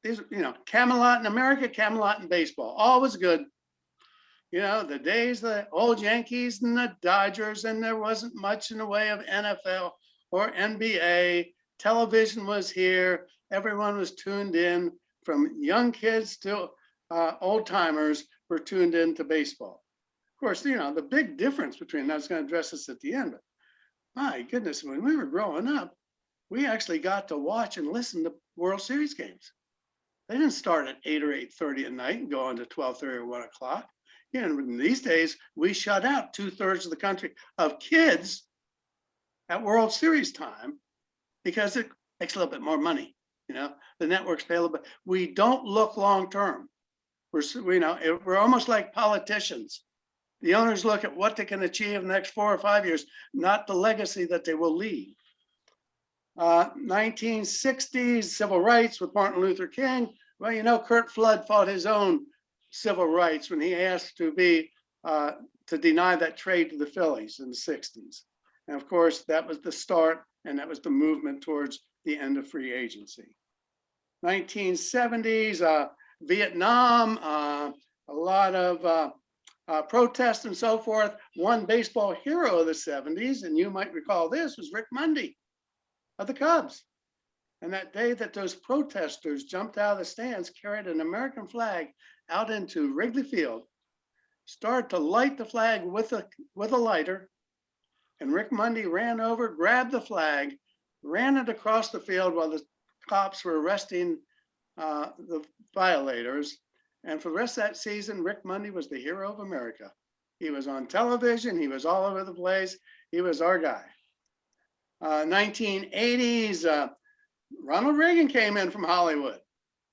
these, Camelot in America, Camelot in baseball, all was good. The days, the old Yankees and the Dodgers, and there wasn't much in the way of NFL or NBA. Television was here. Everyone was tuned in, from young kids to old timers were tuned into baseball. Of course, the big difference between that, I was going to address this at the end, but my goodness, when we were growing up, we actually got to watch and listen to World Series games. They didn't start at 8 or 8:30 at night and go on to 12:30 or 1 o'clock. These days, we shut out 2/3 of the country of kids at World Series time because it makes a little bit more money. The networks pay a little bit. We don't look long term. We're almost like politicians. The owners look at what they can achieve in the next 4 or 5 years, not the legacy that they will leave. 1960s, civil rights with Martin Luther King. Well, Kurt Flood fought his own civil rights when he asked to deny that trade to the Phillies in the 60s. And of course, that was the start, and that was the movement towards the end of free agency. 1970s, Vietnam, a lot of protests and so forth. One baseball hero of the 70s, and you might recall this, was Rick Mundy of the Cubs. And that day that those protesters jumped out of the stands, carried an American flag out into Wrigley Field, started to light the flag with a lighter, and Rick Mundy ran over, grabbed the flag, ran it across the field while the cops were arresting the violators. And for the rest of that season, Rick Mundy was the hero of America. He was on television. He was all over the place. He was our guy. 1980s, Ronald Reagan came in from Hollywood.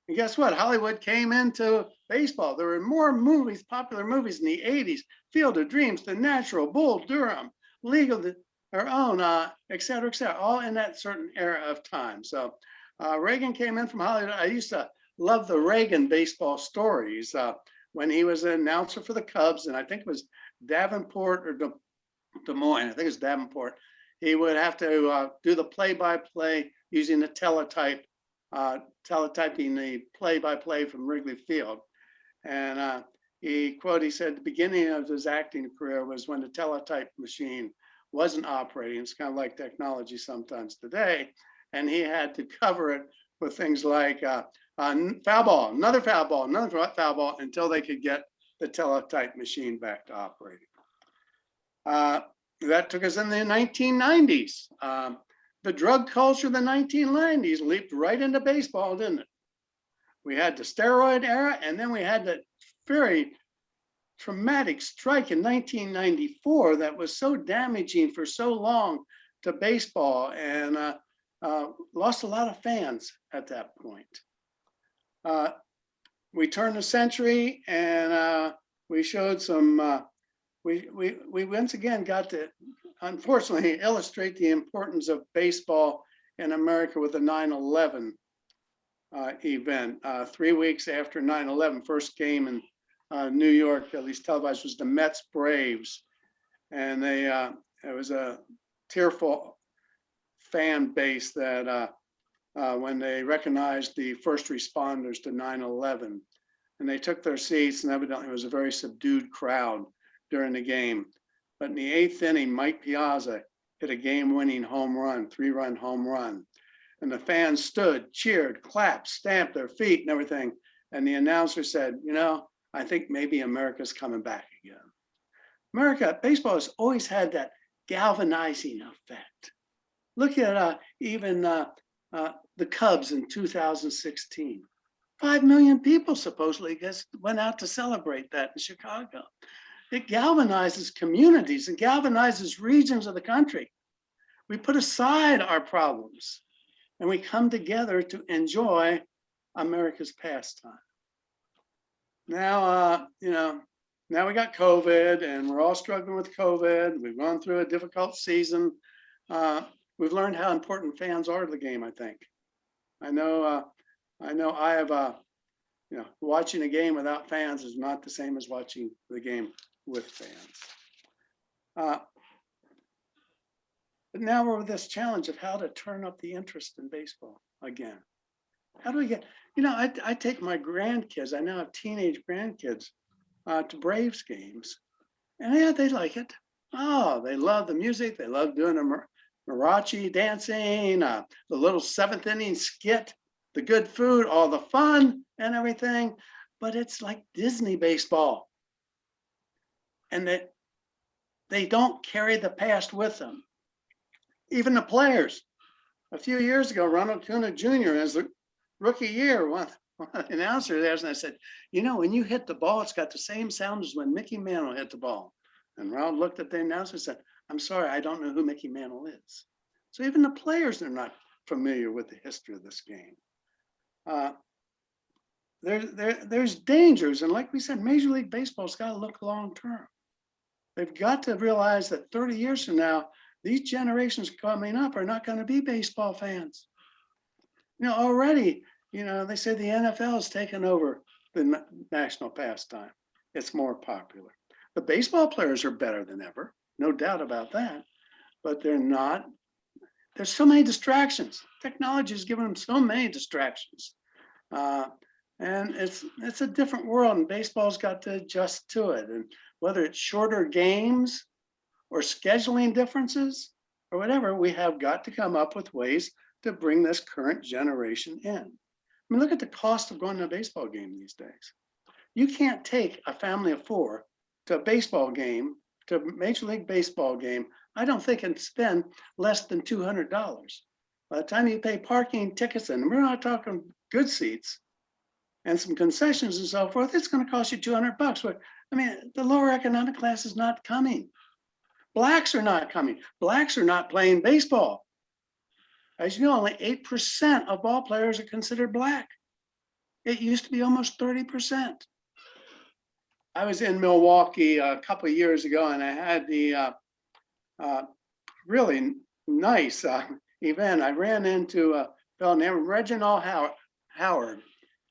And guess what? Hollywood came into baseball. There were more movies, popular movies in the 80s, Field of Dreams, The Natural, Bull Durham, League of Their Own, et cetera, all in that certain era of time. So Reagan came in from Hollywood. I used to love the Reagan baseball stories when he was an announcer for the Cubs, and I think it was Davenport or Des Moines, I think it's Davenport. He would have to do the play-by-play using the teletype, teletyping the play-by-play from Wrigley Field. And he said the beginning of his acting career was when the teletype machine wasn't operating. It's kind of like technology sometimes today. And he had to cover it with things like foul ball, another foul ball, another foul ball, until they could get the teletype machine back to operating. That took us in the 1990s. The drug culture of the 1990s leaped right into baseball, didn't it? We had the steroid era, and then we had that very traumatic strike in 1994 that was so damaging for so long to baseball, and lost a lot of fans at that point. We turned the century, and we showed some, we once again got to, unfortunately, illustrate the importance of baseball in America with the 9/11 event. 3 weeks after 9/11, first game in New York, at least televised, was the Mets Braves. And it was a tearful fan base that when they recognized the first responders to 9/11, and they took their seats, and evidently it was a very subdued crowd during the game. But in the 8th inning, Mike Piazza hit a game-winning home run, 3-run home run. And the fans stood, cheered, clapped, stamped their feet and everything. And the announcer said, you know, I think maybe America's coming back again. America, baseball has always had that galvanizing effect. Look at even the Cubs in 2016. 5 million people supposedly went out to celebrate that in Chicago. It galvanizes communities and galvanizes regions of the country. We put aside our problems and we come together to enjoy America's pastime. Now, now we got COVID, and we're all struggling with COVID. We've gone through a difficult season. We've learned how important fans are to the game, I think. I know I have, watching a game without fans is not the same as watching the game with fans. But now we're with this challenge of how to turn up the interest in baseball again. How do we get, I take my grandkids, I now have teenage grandkids, to Braves games. And yeah, they like it. Oh, they love the music. They love doing the mariachi dancing, the little 7th inning skit, the good food, all the fun and everything. But it's like Disney baseball. And they don't carry the past with them. Even the players. A few years ago, Ronald Acuna Jr., as the rookie year, one announcer there, and I said, when you hit the ball, it's got the same sound as when Mickey Mantle hit the ball. And Ronald looked at the announcer and said, I'm sorry, I don't know who Mickey Mantle is. So even the players are not familiar with the history of this game. There's dangers. And like we said, Major League Baseball's got to look long term. They've got to realize that 30 years from now, these generations coming up are not going to be baseball fans. Already, they say the NFL has taken over the national pastime. It's more popular. The baseball players are better than ever, no doubt about that, but they're not. There's so many distractions. Technology has given them so many distractions. And it's a different world, and baseball's got to adjust to it. And whether it's shorter games or scheduling differences or whatever, we have got to come up with ways to bring this current generation in. I mean, look at the cost of going to a baseball game these days. You can't take a family of 4 to a baseball game, to a Major League Baseball game, I don't think, and spend less than $200. By the time you pay parking tickets, and we're not talking good seats, and some concessions and so forth, it's going to cost you $200. But I mean, the lower economic class is not coming. Blacks are not coming. Blacks are not playing baseball. As you know, only 8% of ball players are considered Black. It used to be almost 30%. I was in Milwaukee a couple of years ago, and I had the really nice event. I ran into a fellow named Reginald Howard.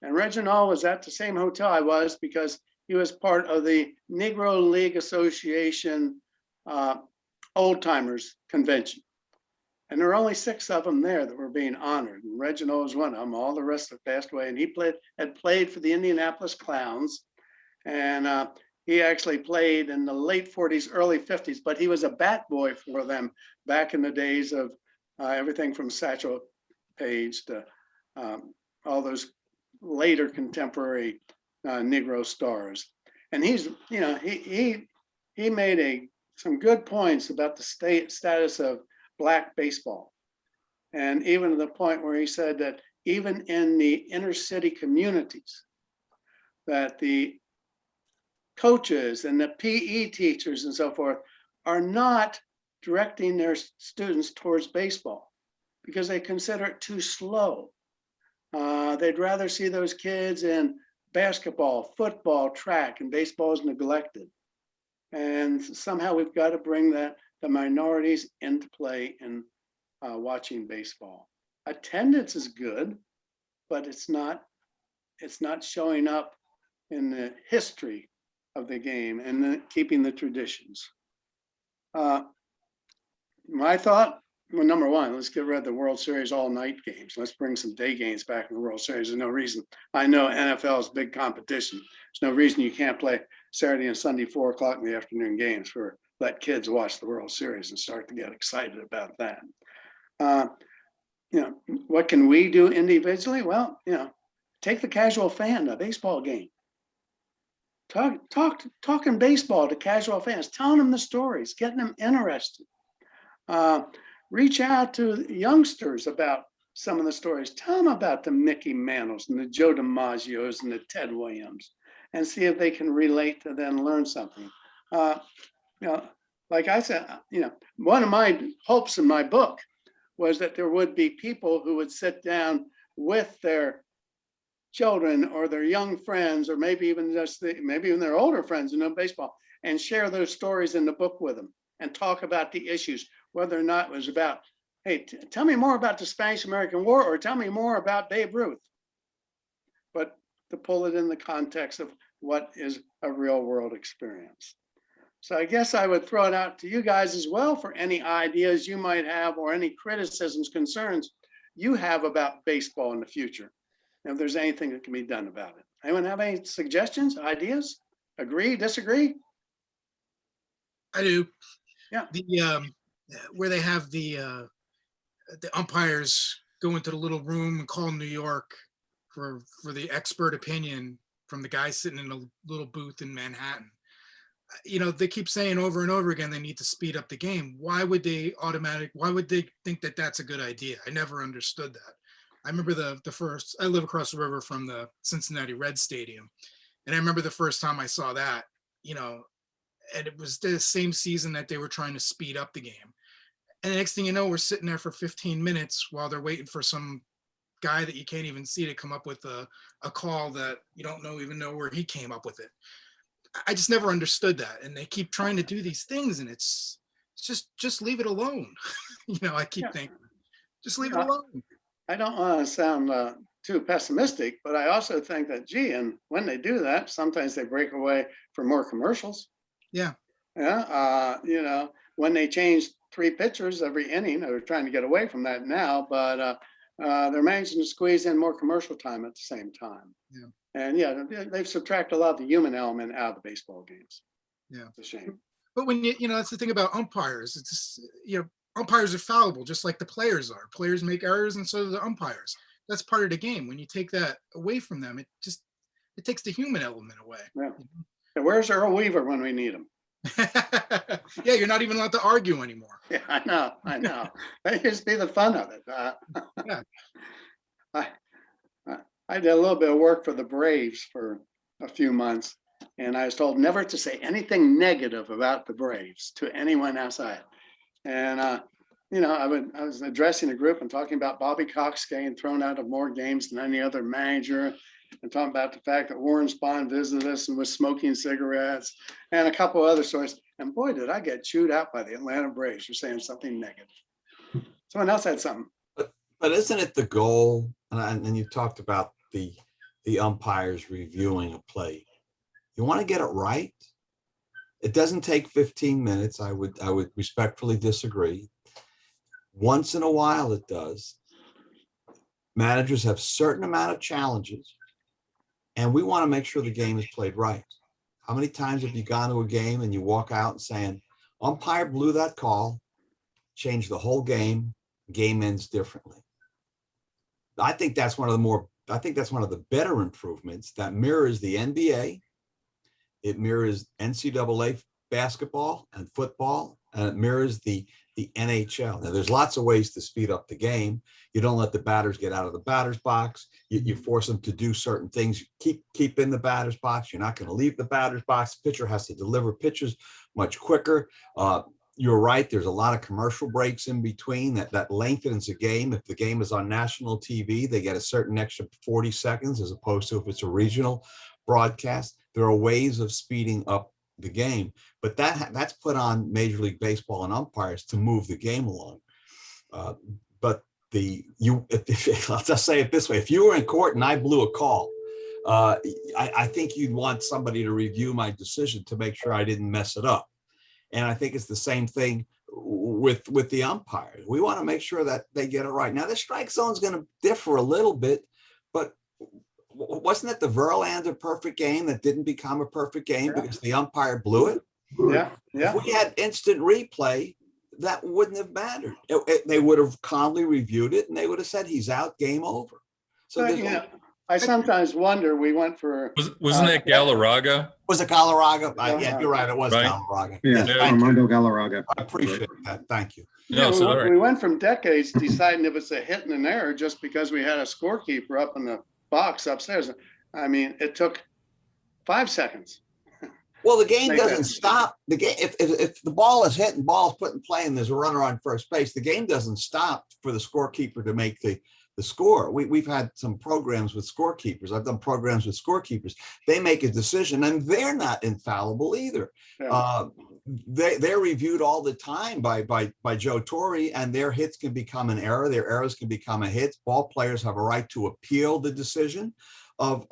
And Reginald was at the same hotel I was because he was part of the Negro League Association Old Timers Convention. And there were only 6 of them there that were being honored. And Reginald was one of them. All the rest have passed away. And he had played for the Indianapolis Clowns. And he actually played in the late 40s, early 50s, but he was a bat boy for them back in the days of everything from Satchel Paige to all those later contemporary Negro stars. And he's, you know, he made some good points about the status of Black baseball. And even to the point where he said that even in the inner city communities, that the coaches and the PE teachers and so forth are not directing their students towards baseball because they consider it too slow. They'd rather see those kids in basketball, football, track, and baseball is neglected. And somehow we've got to bring the minorities into play in watching baseball. Attendance is good, but it's not showing up in the history of the game and keeping the traditions. My thought, well, number one, let's get rid of the World Series all night games. Let's bring some day games back in the World Series. There's no reason. I know NFL is big competition. There's no reason you can't play Saturday and Sunday 4 o'clock in the afternoon games for let kids watch the World Series and start to get excited about that. You know, what can we do individually? Well, you know, take the casual fan to a baseball game. Talking baseball to casual fans, telling them the stories, getting them interested. Reach out to youngsters about some of the stories. Tell them about the Mickey Mantles and the Joe DiMaggios and the Ted Williams, and see if they can relate to them and learn something. You know, like I said, you know, one of my hopes in my book was that there would be people who would sit down with their children or their young friends, or maybe even maybe even their older friends who know baseball, and share those stories in the book with them and talk about the issues, whether or not it was about, hey, tell me more about the Spanish-American War, or tell me more about Babe Ruth. But to pull it in the context of what is a real world experience. So I guess I would throw it out to you guys as well for any ideas you might have or any criticisms, concerns you have about baseball in the future. And if there's anything that can be done about it. Anyone have any suggestions, ideas? Agree, disagree? I do. Yeah. The where they have the umpires go into the little room and call New York for the expert opinion from the guy sitting in a little booth in Manhattan. You know, they keep saying over and over again they need to speed up the game. Why would they think that that's a good idea? I never understood that. I remember the first, I live across the river from the Cincinnati Reds Stadium. And I remember the first time I saw that, you know, and it was the same season that they were trying to speed up the game. And the next thing you know, we're sitting there for 15 minutes while they're waiting for some guy that you can't even see to come up with a call that you don't even know where he came up with it. I just never understood that. And they keep trying to do these things, and it's just leave it alone. You know, I keep thinking, just leave it alone. I don't want to sound too pessimistic, but I also think that, gee, and when they do that, sometimes they break away for more commercials. Yeah. Yeah. You know, when they change 3 pitchers every inning, they're trying to get away from that now, but they're managing to squeeze in more commercial time at the same time. Yeah. And yeah, they've subtracted a lot of the human element out of the baseball games. Yeah. It's a shame. But when you know, that's the thing about umpires. It's just, you know, umpires are fallible, just like the players are. Players make errors, and so do the umpires. That's part of the game. When you take that away from them, it takes the human element away. Yeah. And where's Earl Weaver when we need him? Yeah, you're not even allowed to argue anymore. Yeah, I know. That used to be the fun of it. Yeah. I did a little bit of work for the Braves for a few months, and I was told never to say anything negative about the Braves to anyone outside. And you know, I was addressing a group and talking about Bobby Cox getting thrown out of more games than any other manager. and talking about the fact that Warren Spahn visited us and was smoking cigarettes and a couple other stories. And boy, did I get chewed out by the Atlanta Braves for saying something negative. Someone else had something. But isn't it the goal? And you talked about the umpires reviewing a play. You want to get it right. It doesn't take 15 minutes. I would respectfully disagree. Once in a while it does. Managers have certain amount of challenges, and we want to make sure the game is played right. How many times have you gone to a game and you walk out and saying, umpire blew that call, changed the whole game ends differently. I think that's one of the better improvements that mirrors the NBA. It mirrors NCAA basketball and football, and it mirrors the NHL. Now, there's lots of ways to speed up the game. You don't let the batters get out of the batter's box. You force them to do certain things. Keep in the batter's box. You're not going to leave the batter's box. The pitcher has to deliver pitches much quicker. You're right. There's a lot of commercial breaks in between that lengthens a game. If the game is on national TV, they get a certain extra 40 seconds as opposed to if it's a regional broadcast. There are ways of speeding up the game, but that's put on Major League Baseball and umpires to move the game along. But I'll just say it this way: if you were in court and I blew a call, I think you'd want somebody to review my decision to make sure I didn't mess it up. And I think it's the same thing with the umpires. We want to make sure that they get it right. Now, the strike zone is going to differ a little bit, but wasn't it the Verlander perfect game that didn't become a perfect game because the umpire blew it? Yeah. If we had instant replay, that wouldn't have mattered. They would have calmly reviewed it and they would have said he's out, game over. So I sometimes wonder, we went for. Wasn't it Galarraga? Was it Galarraga? Yeah, you're right. It was right. Galarraga. Yeah, Armando Galarraga. I appreciate that. Thank you. No, we went from decades deciding if it's a hit and an error just because we had a scorekeeper up in the box upstairs. I mean, it took 5 seconds. Well, the game doesn't stop. The game, if the ball is hit and ball is put in play and there's a runner on first base, the game doesn't stop for the scorekeeper to make the score. We've had some programs with scorekeepers. I've done programs with scorekeepers. They make a decision and they're not infallible either. Yeah. They're reviewed all the time by Joe Torre, and their hits can become an error. Their errors can become a hit. Ball players have a right to appeal the decision of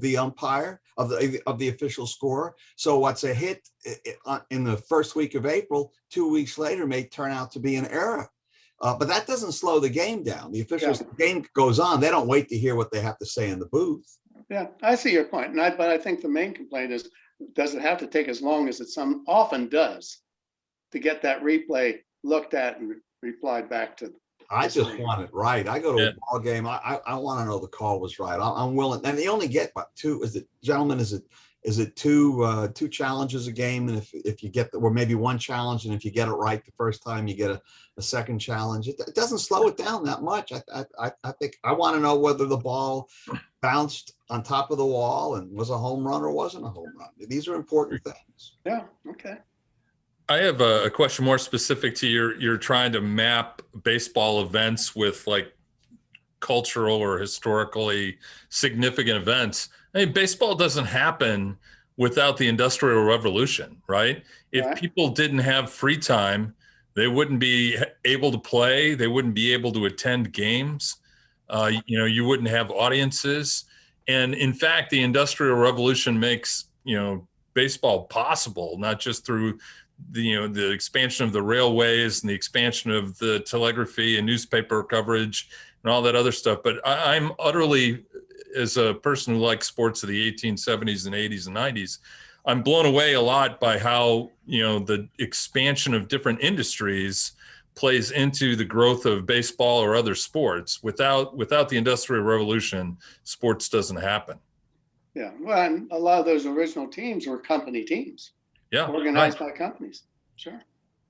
the umpire, of the official scorer. So what's a hit in the first week of April, 2 weeks later may turn out to be an error. But that doesn't slow the game down. The officials, the game goes on. They don't wait to hear what they have to say in the booth. Yeah, I see your point. But I think the main complaint is, does it have to take as long as it often does to get that replay looked at and replied back to? I just want it right. I go to a ball game. I want to know the call was right. I'm willing. And they only get what, two? Is it two challenges a game? And if you get or maybe one challenge, and if you get it right the first time, you get a second challenge. It doesn't slow it down that much. I think I want to know whether the ball bounced on top of the wall and was a home run or wasn't a home run. These are important things. Yeah. Okay. I have a question more specific to you're trying to map baseball events with like cultural or historically significant events. I mean, baseball doesn't happen without the Industrial Revolution, right? If people didn't have free time, they wouldn't be able to play. They wouldn't be able to attend games. You wouldn't have audiences. And in fact, the Industrial Revolution makes, baseball possible, not just through the expansion of the railways and the expansion of the telegraphy and newspaper coverage and all that other stuff. But I'm utterly, as a person who likes sports of the 1870s and 80s and 90s, I'm blown away a lot by how, the expansion of different industries plays into the growth of baseball or other sports. Without the Industrial Revolution, sports doesn't happen. Yeah, well, and a lot of those original teams were company teams. Yeah, organized by companies. Sure.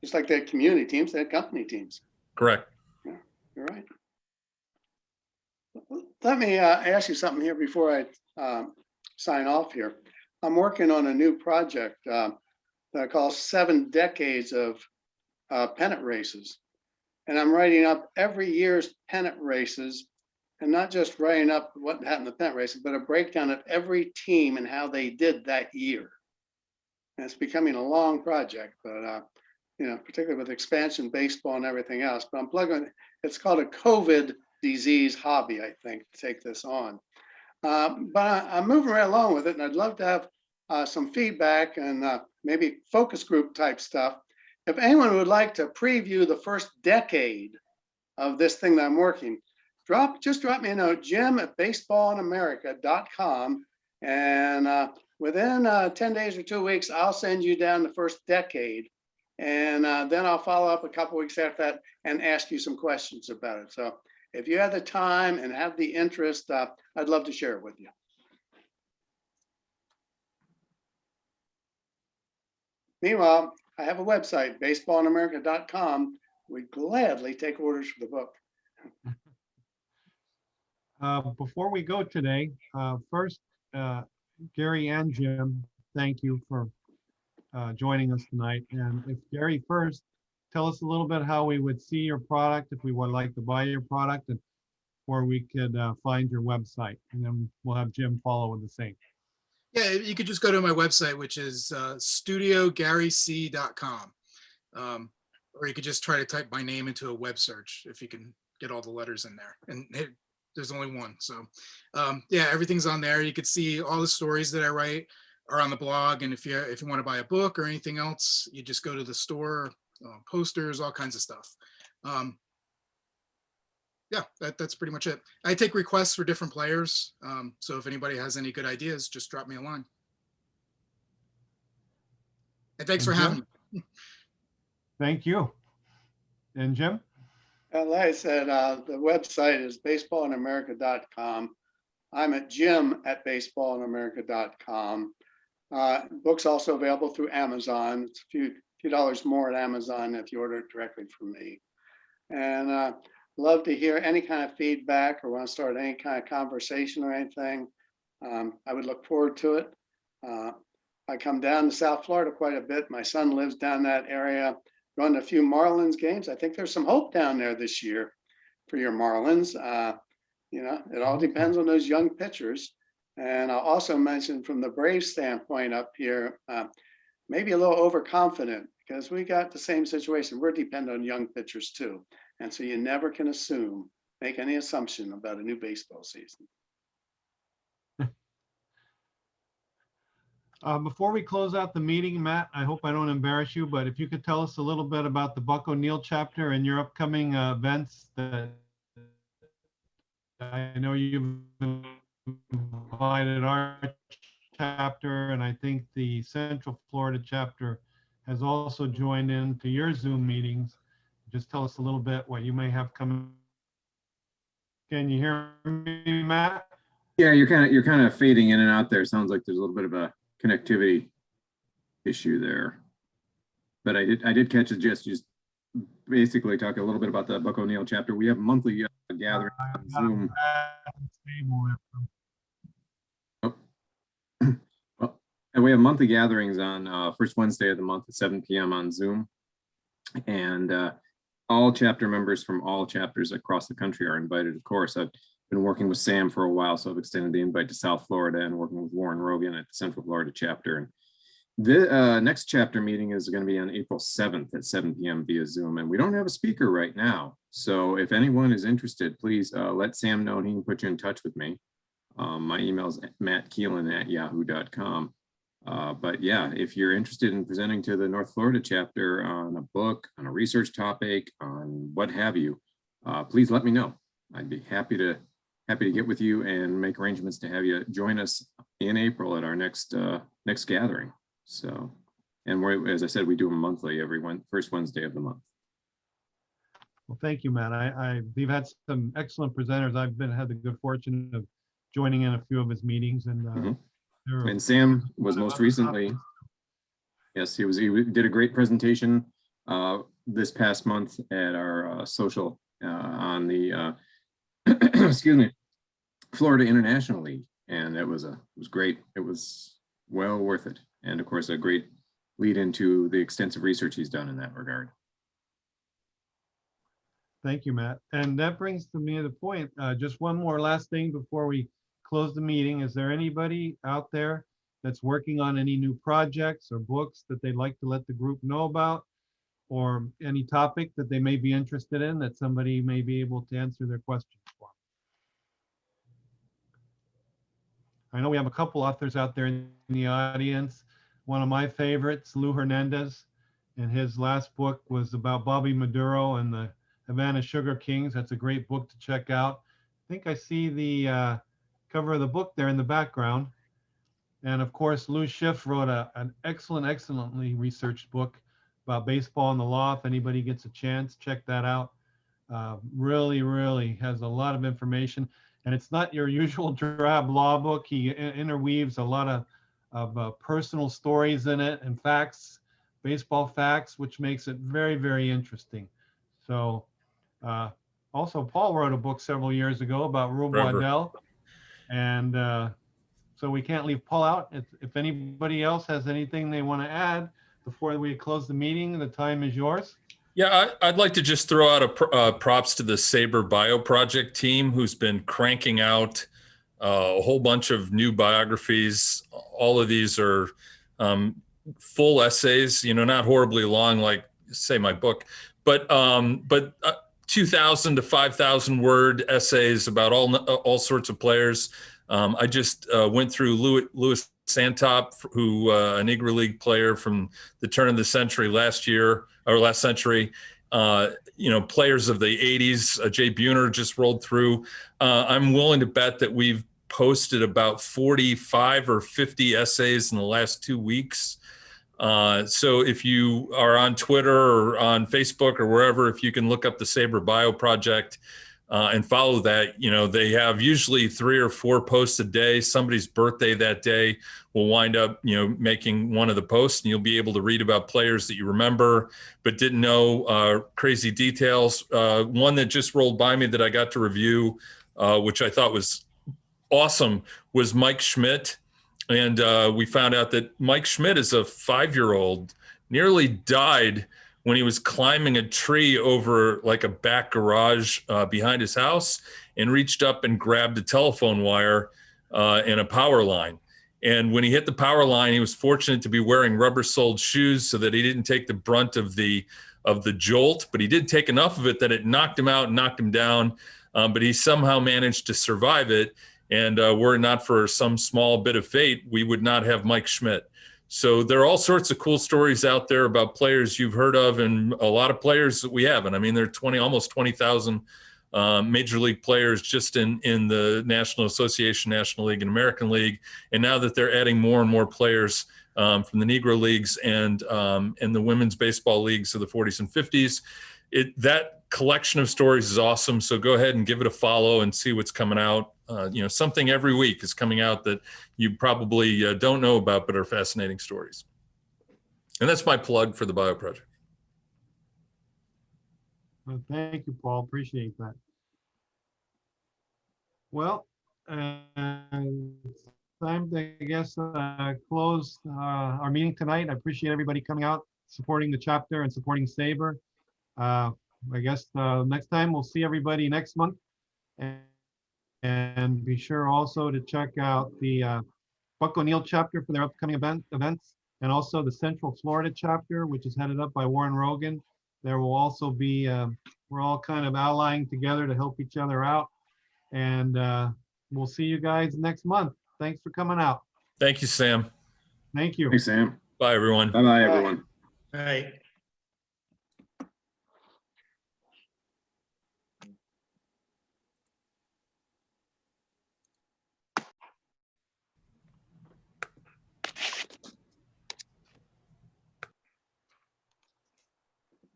Just like they had community teams, they had company teams. Correct. Yeah, you're right. Let me ask you something here before I sign off here. I'm working on a new project that I call 7 Decades of Pennant Races. And I'm writing up every year's pennant races and not just writing up what happened in the pennant race, but a breakdown of every team and how they did that year. And it's becoming a long project, but particularly with expansion baseball and everything else. But I'm plugging. It's called a COVID disease hobby, I think, to take this on. But I'm moving right along with it, and I'd love to have some feedback and maybe focus group type stuff. If anyone would like to preview the first decade of this thing that I'm working, just drop me a note, jim@baseballinamerica.com, and within 10 days or 2 weeks, I'll send you down the first decade, and then I'll follow up a couple weeks after that and ask you some questions about it. So if you have the time and have the interest, I'd love to share it with you. Meanwhile, I have a website, baseballinamerica.com. We'd gladly take orders for the book. Before we go today, first, Gary and Jim, thank you for joining us tonight. And if Gary, first, tell us a little bit how we would see your product if we would like to buy your product, and or we could find your website, and then we'll have Jim follow with the same. Yeah, you could just go to my website, which is studiogaryc.com. Or you could just try to type my name into a web search if you can get all the letters in there. And there's only one. So yeah, everything's on there. You could see all the stories that I write are on the blog. And if you want to buy a book or anything else, you just go to the store, posters, all kinds of stuff. Yeah, that's pretty much it. I take requests for different players. So if anybody has any good ideas, just drop me a line. And thanks for having me. Thank you. And Jim? And like I said, the website is baseballinamerica.com. I'm at jim@baseballinamerica.com. Books also available through Amazon. It's a few dollars more at Amazon if you order it directly from me. And love to hear any kind of feedback or want to start any kind of conversation or anything. I would look forward to it. I come down to South Florida quite a bit. My son lives down that area. Run a few Marlins games. I think there's some hope down there this year for your Marlins. It all depends on those young pitchers. And I'll also mention from the Braves standpoint up here, maybe a little overconfident because we got the same situation. We're dependent on young pitchers too. And so you never can make any assumption about a new baseball season. Before we close out the meeting, Matt, I hope I don't embarrass you, but if you could tell us a little bit about the Buck O'Neill chapter and your upcoming events that I know you've invited our chapter, and I think the Central Florida chapter has also joined in to your Zoom meetings. Just tell us a little bit what you may have coming. Can you hear me, Matt? Yeah, you're kind of fading in and out there. Sounds like there's a little bit of a connectivity issue there. But I did catch it, just basically talk a little bit about the Buck O'Neill chapter. We have monthly gathering on Zoom. And we have monthly gatherings on first Wednesday of the month at 7 p.m. on Zoom. And all chapter members from all chapters across the country are invited, of course. I've been working with Sam for a while, so I've extended the invite to South Florida and working with Warren Rogan at the Central Florida chapter. And the next chapter meeting is going to be on April 7th at 7 p.m. via Zoom. And we don't have a speaker right now. So if anyone is interested, please let Sam know and he can put you in touch with me. My email is mattkeelan@yahoo.com. But yeah, if you're interested in presenting to the North Florida chapter on a book, on a research topic, on what have you, please let me know. I'd be happy to get with you and make arrangements to have you join us in April at our next gathering. So, and as I said, we do them monthly, first Wednesday of the month. Well, thank you, Matt. We've had some excellent presenters. I've had the good fortune of joining in a few of his meetings, and and Sam was most recently. Yes, he did a great presentation this past month at our social on the excuse me, Florida International League, and it was great. It was well worth it, and of course a great lead into the extensive research he's done in that regard. Thank you, Matt. And that brings to me the point, just one more last thing before we close the meeting. Is there anybody out there that's working on any new projects or books that they'd like to let the group know about? Or any topic that they may be interested in that somebody may be able to answer their questions for? I know we have a couple authors out there in the audience. One of my favorites, Lou Hernandez, and his last book was about Bobby Maduro and the Havana Sugar Kings. That's a great book to check out. I think I see the cover of the book there in the background. And of course, Lou Schiff wrote an excellently researched book about baseball and the law. If anybody gets a chance, check that out. Really has a lot of information. And it's not your usual drab law book. He interweaves a lot of personal stories in it and facts, baseball facts, which makes it very interesting. So also Paul wrote a book several years ago about Rube Waddell. And so we can't leave Paul out. If anybody else has anything they want to add before we close the meeting, the time is yours. Yeah, I'd like to just throw out a props to the SABR Bio Project team, who's been cranking out a whole bunch of new biographies. All of these are full essays, not horribly long, like say my book, but 2,000 to 5,000 word essays about all sorts of players. I just went through Louis Santop, who a Negro League player from the turn of the century last century. Players of the 80s. Jay Buhner just rolled through. I'm willing to bet that we've posted about 45 or 50 essays in the last 2 weeks. So if you are on Twitter or on Facebook or wherever, if you can look up the SABR Bio Project and follow that, they have usually 3 or 4 posts a day. Somebody's birthday that day will wind up, making one of the posts, and you'll be able to read about players that you remember but didn't know, crazy details. One that just rolled by me that I got to review, which I thought was awesome, was Mike Schmidt. And we found out that Mike Schmidt is a 5-year-old, nearly died when he was climbing a tree over like a back garage behind his house, and reached up and grabbed a telephone wire and a power line. And when he hit the power line, he was fortunate to be wearing rubber-soled shoes so that he didn't take the brunt of the jolt, but he did take enough of it that it knocked him out and knocked him down. But he somehow managed to survive it. And were it not for some small bit of fate, we would not have Mike Schmidt. So there are all sorts of cool stories out there about players you've heard of, and a lot of players that we haven't. I mean, there are almost 20,000 major league players just in the National Association, National League, and American League. And now that they're adding more and more players from the Negro Leagues and the women's baseball leagues of the 40s and 50s, that collection of stories is awesome. So go ahead and give it a follow and see what's coming out. Something every week is coming out that you probably don't know about, but are fascinating stories. And that's my plug for the Bio Project. Well, thank you, Paul. Appreciate that. Well, it's time to, I guess, close our meeting tonight. I appreciate everybody coming out, supporting the chapter and supporting SABR. I guess next time we'll see everybody next month. And be sure also to check out the Buck O'Neill chapter for their upcoming events, and also the Central Florida chapter, which is headed up by Warren Rogan. There will also be, we're all kind of allying together to help each other out. And we'll see you guys next month. Thanks for coming out. Thank you, Sam. Thank you. Thanks, Sam. Bye, everyone. Bye-bye, everyone. Right.